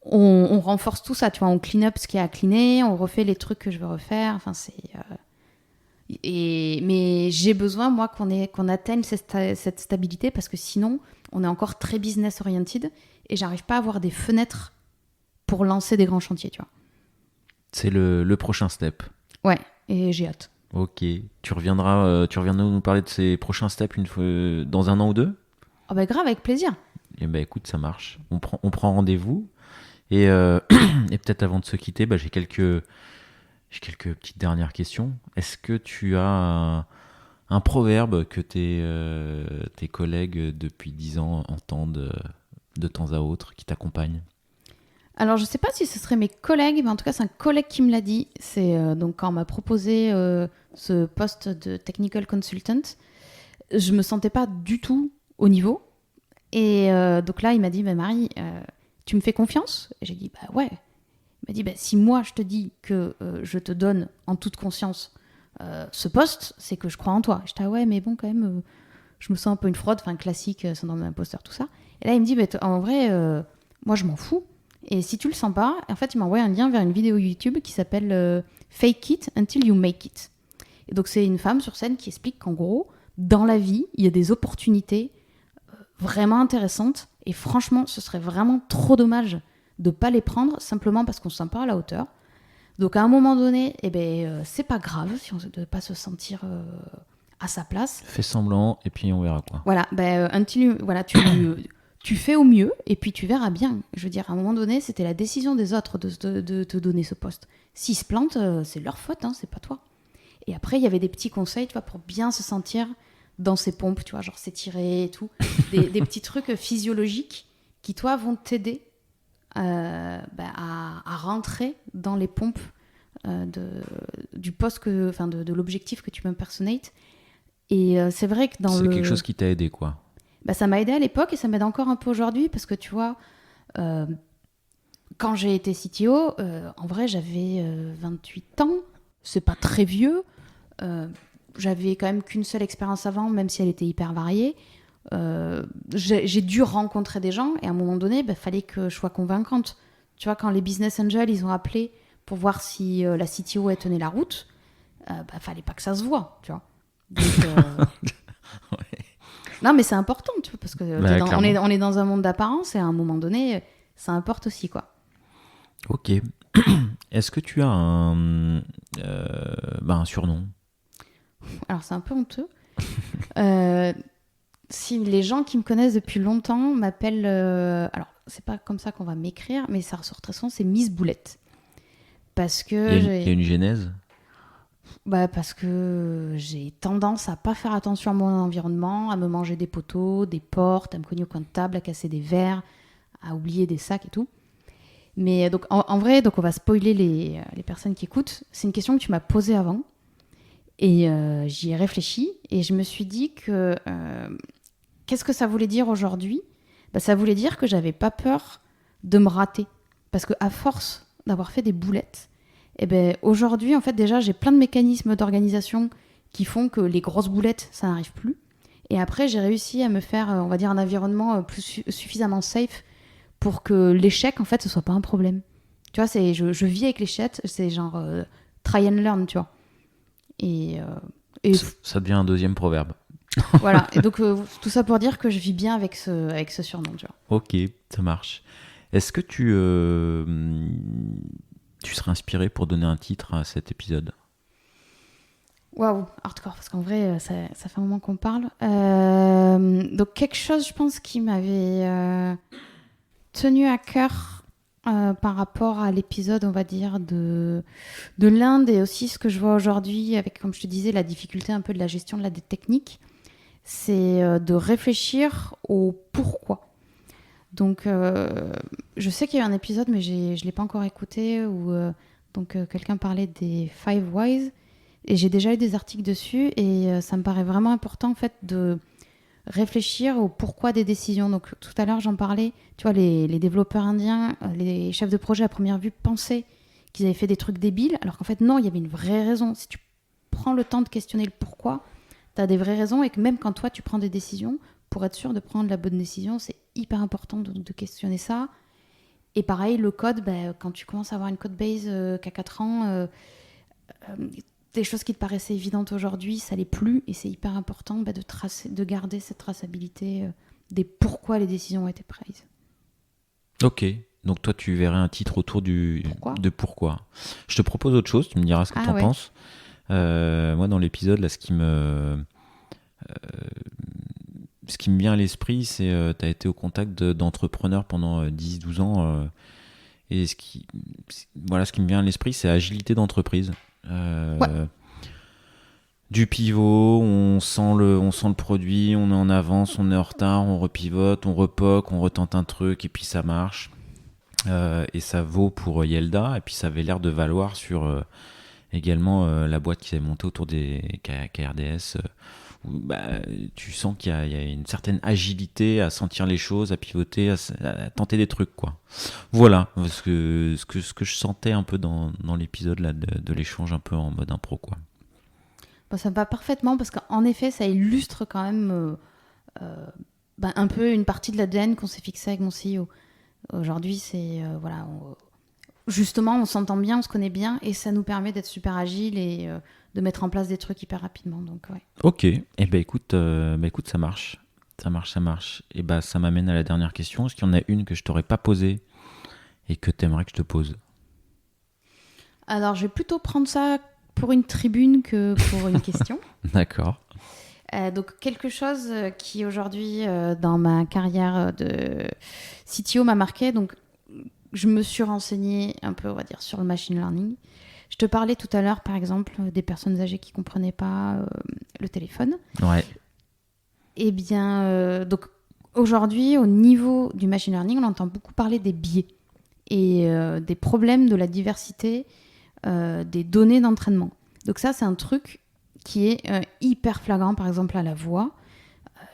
on renforce tout ça, tu vois. On clean up ce qui est à cleaner, on refait les trucs que je veux refaire. Enfin, c'est... mais j'ai besoin, moi, qu'on atteigne cette stabilité parce que sinon, on est encore très business-oriented et j'arrive pas à avoir des fenêtres pour lancer des grands chantiers, tu vois. C'est le prochain step. Ouais, et j'ai hâte. Ok. Tu reviendras nous parler de ces prochains steps dans un an ou deux? Oh bah grave, avec plaisir. Eh ben écoute, ça marche. On prend rendez-vous. Et, et peut-être avant de se quitter, j'ai quelques petites dernières questions. Est-ce que tu as un proverbe que tes collègues depuis 10 ans entendent de temps à autre, qui t'accompagne? Alors, je sais pas si ce serait mes collègues, mais en tout cas, c'est un collègue qui me l'a dit. C'est donc quand on m'a proposé ce poste de technical consultant, je me sentais pas du tout au niveau. Et donc là, il m'a dit, bah, Marie, tu me fais confiance? Et j'ai dit, bah ouais. Il m'a dit, bah, si moi, je te dis que je te donne en toute conscience ce poste, c'est que je crois en toi. J'étais, ah ouais, mais bon, quand même, je me sens un peu une fraude, enfin, classique, syndrome de l'imposteur, tout ça. Et là, il me dit, bah, en vrai, moi, je m'en fous. Et si tu le sens pas, en fait, il m'a envoyé un lien vers une vidéo YouTube qui s'appelle Fake It Until You Make It. Et donc, c'est une femme sur scène qui explique qu'en gros, dans la vie, il y a des opportunités vraiment intéressantes. Et franchement, ce serait vraiment trop dommage de pas les prendre simplement parce qu'on se sent pas à la hauteur. Donc, à un moment donné, c'est pas grave si on ne pas se sentir à sa place. Fais semblant et puis on verra quoi. Voilà, tu fais au mieux et puis tu verras bien. Je veux dire, à un moment donné, c'était la décision des autres de te donner ce poste. S'ils se plantent, c'est leur faute, hein, c'est pas toi. Et après, il y avait des petits conseils, tu vois, pour bien se sentir dans ces pompes, tu vois, genre s'étirer et tout. Des petits trucs physiologiques qui, toi, vont t'aider à rentrer dans les pompes du poste, de l'objectif que tu m'impersonates. Et c'est vrai que c'est quelque chose qui t'a aidé, quoi. Bah, ça m'a aidé à l'époque et ça m'aide encore un peu aujourd'hui parce que tu vois, quand j'ai été CTO, en vrai j'avais 28 ans, c'est pas très vieux, j'avais quand même qu'une seule expérience avant, même si elle était hyper variée. J'ai dû rencontrer des gens et à un moment donné, fallait que je sois convaincante. Tu vois, quand les business angels ils ont appelé pour voir si la CTO elle tenait la route, fallait pas que ça se voit, tu vois. Donc, Ouais. non, mais c'est important, tu vois, parce que Clairement. on est dans un monde d'apparence et à un moment donné, ça importe aussi, quoi. Ok. Est-ce que tu as un surnom? Alors, c'est un peu honteux. Si les gens qui me connaissent depuis longtemps m'appellent... alors, c'est pas comme ça qu'on va m'écrire, mais ça ressort très souvent, c'est Miss Boulette. Parce que Il y a une genèse? Parce que j'ai tendance à pas faire attention à mon environnement, à me manger des poteaux, des portes, à me cogner au coin de table, à casser des verres, à oublier des sacs et tout. Mais donc en vrai, donc on va spoiler les personnes qui écoutent. C'est une question que tu m'as posée avant et j'y ai réfléchi et je me suis dit que qu'est-ce que ça voulait dire aujourd'hui ? Ça voulait dire que j'avais pas peur de me rater parce que à force d'avoir fait des boulettes, aujourd'hui en fait déjà j'ai plein de mécanismes d'organisation qui font que les grosses boulettes ça n'arrive plus. Et après j'ai réussi à me faire on va dire un environnement suffisamment safe pour que l'échec, en fait, ce soit pas un problème. Tu vois, je vis avec l'échec, c'est genre try and learn, tu vois. Et Ça devient un deuxième proverbe. voilà. Et donc, tout ça pour dire que je vis bien avec ce surnom, tu vois. Ok, ça marche. Est-ce que tu serais inspiré pour donner un titre à cet épisode ? Waouh, hardcore, parce qu'en vrai, ça fait un moment qu'on parle. Donc, quelque chose, je pense, qui m'avait tenu à cœur par rapport à l'épisode, on va dire, de l'Inde et aussi ce que je vois aujourd'hui avec, comme je te disais, la difficulté un peu de la gestion de la dette technique, c'est de réfléchir au pourquoi. Donc, je sais qu'il y a eu un épisode, mais je ne l'ai pas encore écouté, où quelqu'un parlait des 5 whys, et j'ai déjà eu des articles dessus, et ça me paraît vraiment important, en fait, de réfléchir au pourquoi des décisions. Donc tout à l'heure j'en parlais, tu vois, les développeurs indiens, les chefs de projet à première vue pensaient qu'ils avaient fait des trucs débiles, alors qu'en fait non, il y avait une vraie raison. Si tu prends le temps de questionner le pourquoi, tu as des vraies raisons, et que même quand toi tu prends des décisions, pour être sûr de prendre la bonne décision, c'est hyper important de questionner ça. Et pareil, le code, quand tu commences à avoir une code base qui a 4 ans, des choses qui te paraissaient évidentes aujourd'hui, ça l'est plus, et c'est hyper important de garder cette traçabilité des pourquoi les décisions ont été prises. Ok, donc toi tu verrais un titre autour de pourquoi. Je te propose autre chose, tu me diras ce que tu en penses. Moi dans l'épisode, là, ce qui me vient à l'esprit, c'est tu as été au contact d'entrepreneurs pendant 10-12 ans, et ce qui me vient à l'esprit, c'est agilité d'entreprise. Du pivot, on sent le produit, on est en avance, on est en retard, on repivote, on repoque, on retente un truc et puis ça marche. Et ça vaut pour Yelda, et puis ça avait l'air de valoir sur également la boîte qui s'est montée autour des KRDS, où tu sens qu'il y a une certaine agilité à sentir les choses, à pivoter, à tenter des trucs, quoi. Voilà ce que je sentais un peu dans l'épisode là, de l'échange un peu en mode impro, quoi. Ça me va parfaitement parce qu'en effet ça illustre quand même un peu une partie de l'ADN qu'on s'est fixé avec mon CEO. Aujourd'hui c'est justement on s'entend bien, on se connaît bien, et ça nous permet d'être super agile et de mettre en place des trucs hyper rapidement. Donc, ouais. Ok, écoute, ça marche. Et ça m'amène à la dernière question. Est-ce qu'il y en a une que je t'aurais pas posée et que tu aimerais que je te pose ? Alors, je vais plutôt prendre ça pour une tribune que pour une question. D'accord. Donc, quelque chose qui aujourd'hui, dans ma carrière de CTO, m'a marqué. Donc, je me suis renseignée un peu, on va dire, sur le machine learning. Je te parlais tout à l'heure, par exemple, des personnes âgées qui ne comprenaient pas le téléphone. Ouais. Eh bien, donc aujourd'hui, au niveau du machine learning, on entend beaucoup parler des biais et des problèmes de la diversité des données d'entraînement. Donc ça, c'est un truc qui est hyper flagrant, par exemple, à la voix.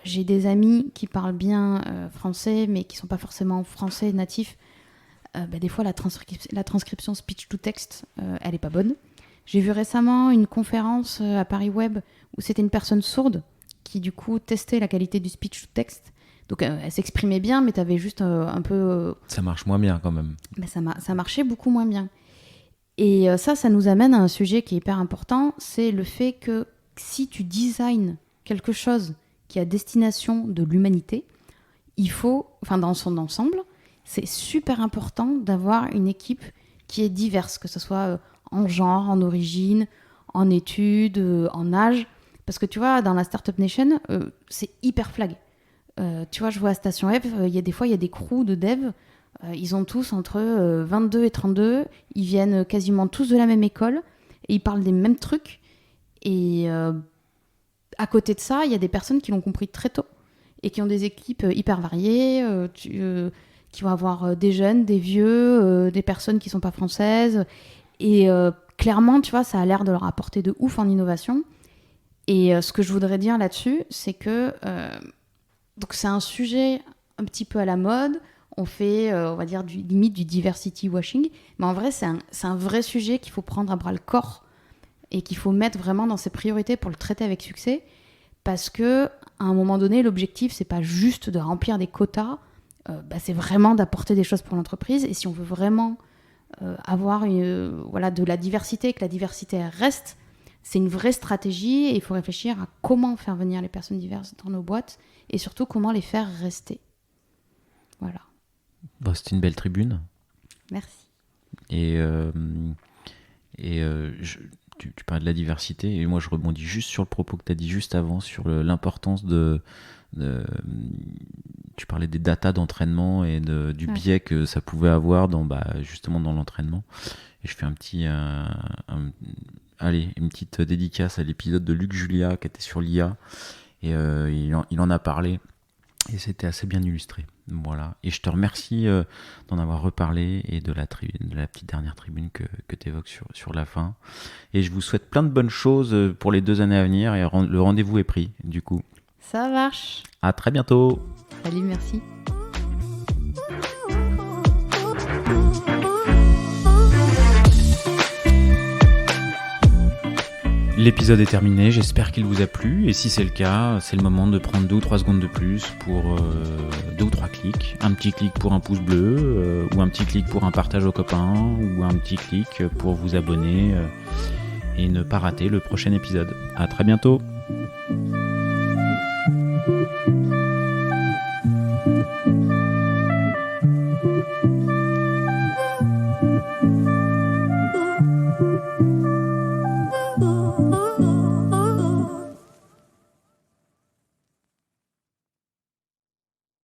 J'ai des amis qui parlent bien français, mais qui ne sont pas forcément français natifs. Des fois, la transcription speech-to-text, elle n'est pas bonne. J'ai vu récemment une conférence à Paris Web où c'était une personne sourde qui, du coup, testait la qualité du speech-to-text. Donc, elle s'exprimait bien, mais tu avais juste un peu... Ça marche moins bien, quand même. Ça marchait beaucoup moins bien. Et ça nous amène à un sujet qui est hyper important, c'est le fait que si tu designs quelque chose qui est à destination de l'humanité, il faut, dans son ensemble, c'est super important d'avoir une équipe qui est diverse, que ce soit en genre, en origine, en études, en âge. Parce que tu vois, dans la Startup Nation, c'est hyper flag. Tu vois, je vois à Station F, il y a des crews de devs, ils ont tous entre 22 et 32, ils viennent quasiment tous de la même école, et ils parlent des mêmes trucs. Et à côté de ça, il y a des personnes qui l'ont compris très tôt et qui ont des équipes hyper variées, qui vont avoir des jeunes, des vieux, des personnes qui sont pas françaises. Et clairement, tu vois, ça a l'air de leur apporter de ouf en innovation. Et ce que je voudrais dire là-dessus, c'est que donc c'est un sujet un petit peu à la mode. On fait, on va dire, limite du diversity washing. Mais en vrai, c'est un vrai sujet qu'il faut prendre à bras le corps et qu'il faut mettre vraiment dans ses priorités pour le traiter avec succès. Parce que à un moment donné, l'objectif, c'est pas juste de remplir des quotas, c'est vraiment d'apporter des choses pour l'entreprise. Et si on veut vraiment avoir de la diversité, que la diversité reste, c'est une vraie stratégie et il faut réfléchir à comment faire venir les personnes diverses dans nos boîtes et surtout comment les faire rester. Voilà. Bon, c'était une belle tribune. Merci. Tu parlais de la diversité et moi je rebondis juste sur le propos que tu as dit juste avant sur l'importance tu parlais des datas d'entraînement et du biais que ça pouvait avoir justement dans l'entraînement. Et je fais une petite dédicace à l'épisode de Luc Julia qui était sur l'IA et il en a parlé et c'était assez bien illustré. Voilà. Et je te remercie d'en avoir reparlé et de la petite dernière tribune que tu évoques sur la fin. Et je vous souhaite plein de bonnes choses pour les 2 années à venir et le rendez-vous est pris du coup. Ça marche. À très bientôt. Salut, merci. L'épisode est terminé, j'espère qu'il vous a plu et si c'est le cas, c'est le moment de prendre 2 ou 3 secondes de plus pour 2 ou 3 clics. Un petit clic pour un pouce bleu ou un petit clic pour un partage aux copains ou un petit clic pour vous abonner et ne pas rater le prochain épisode. À très bientôt.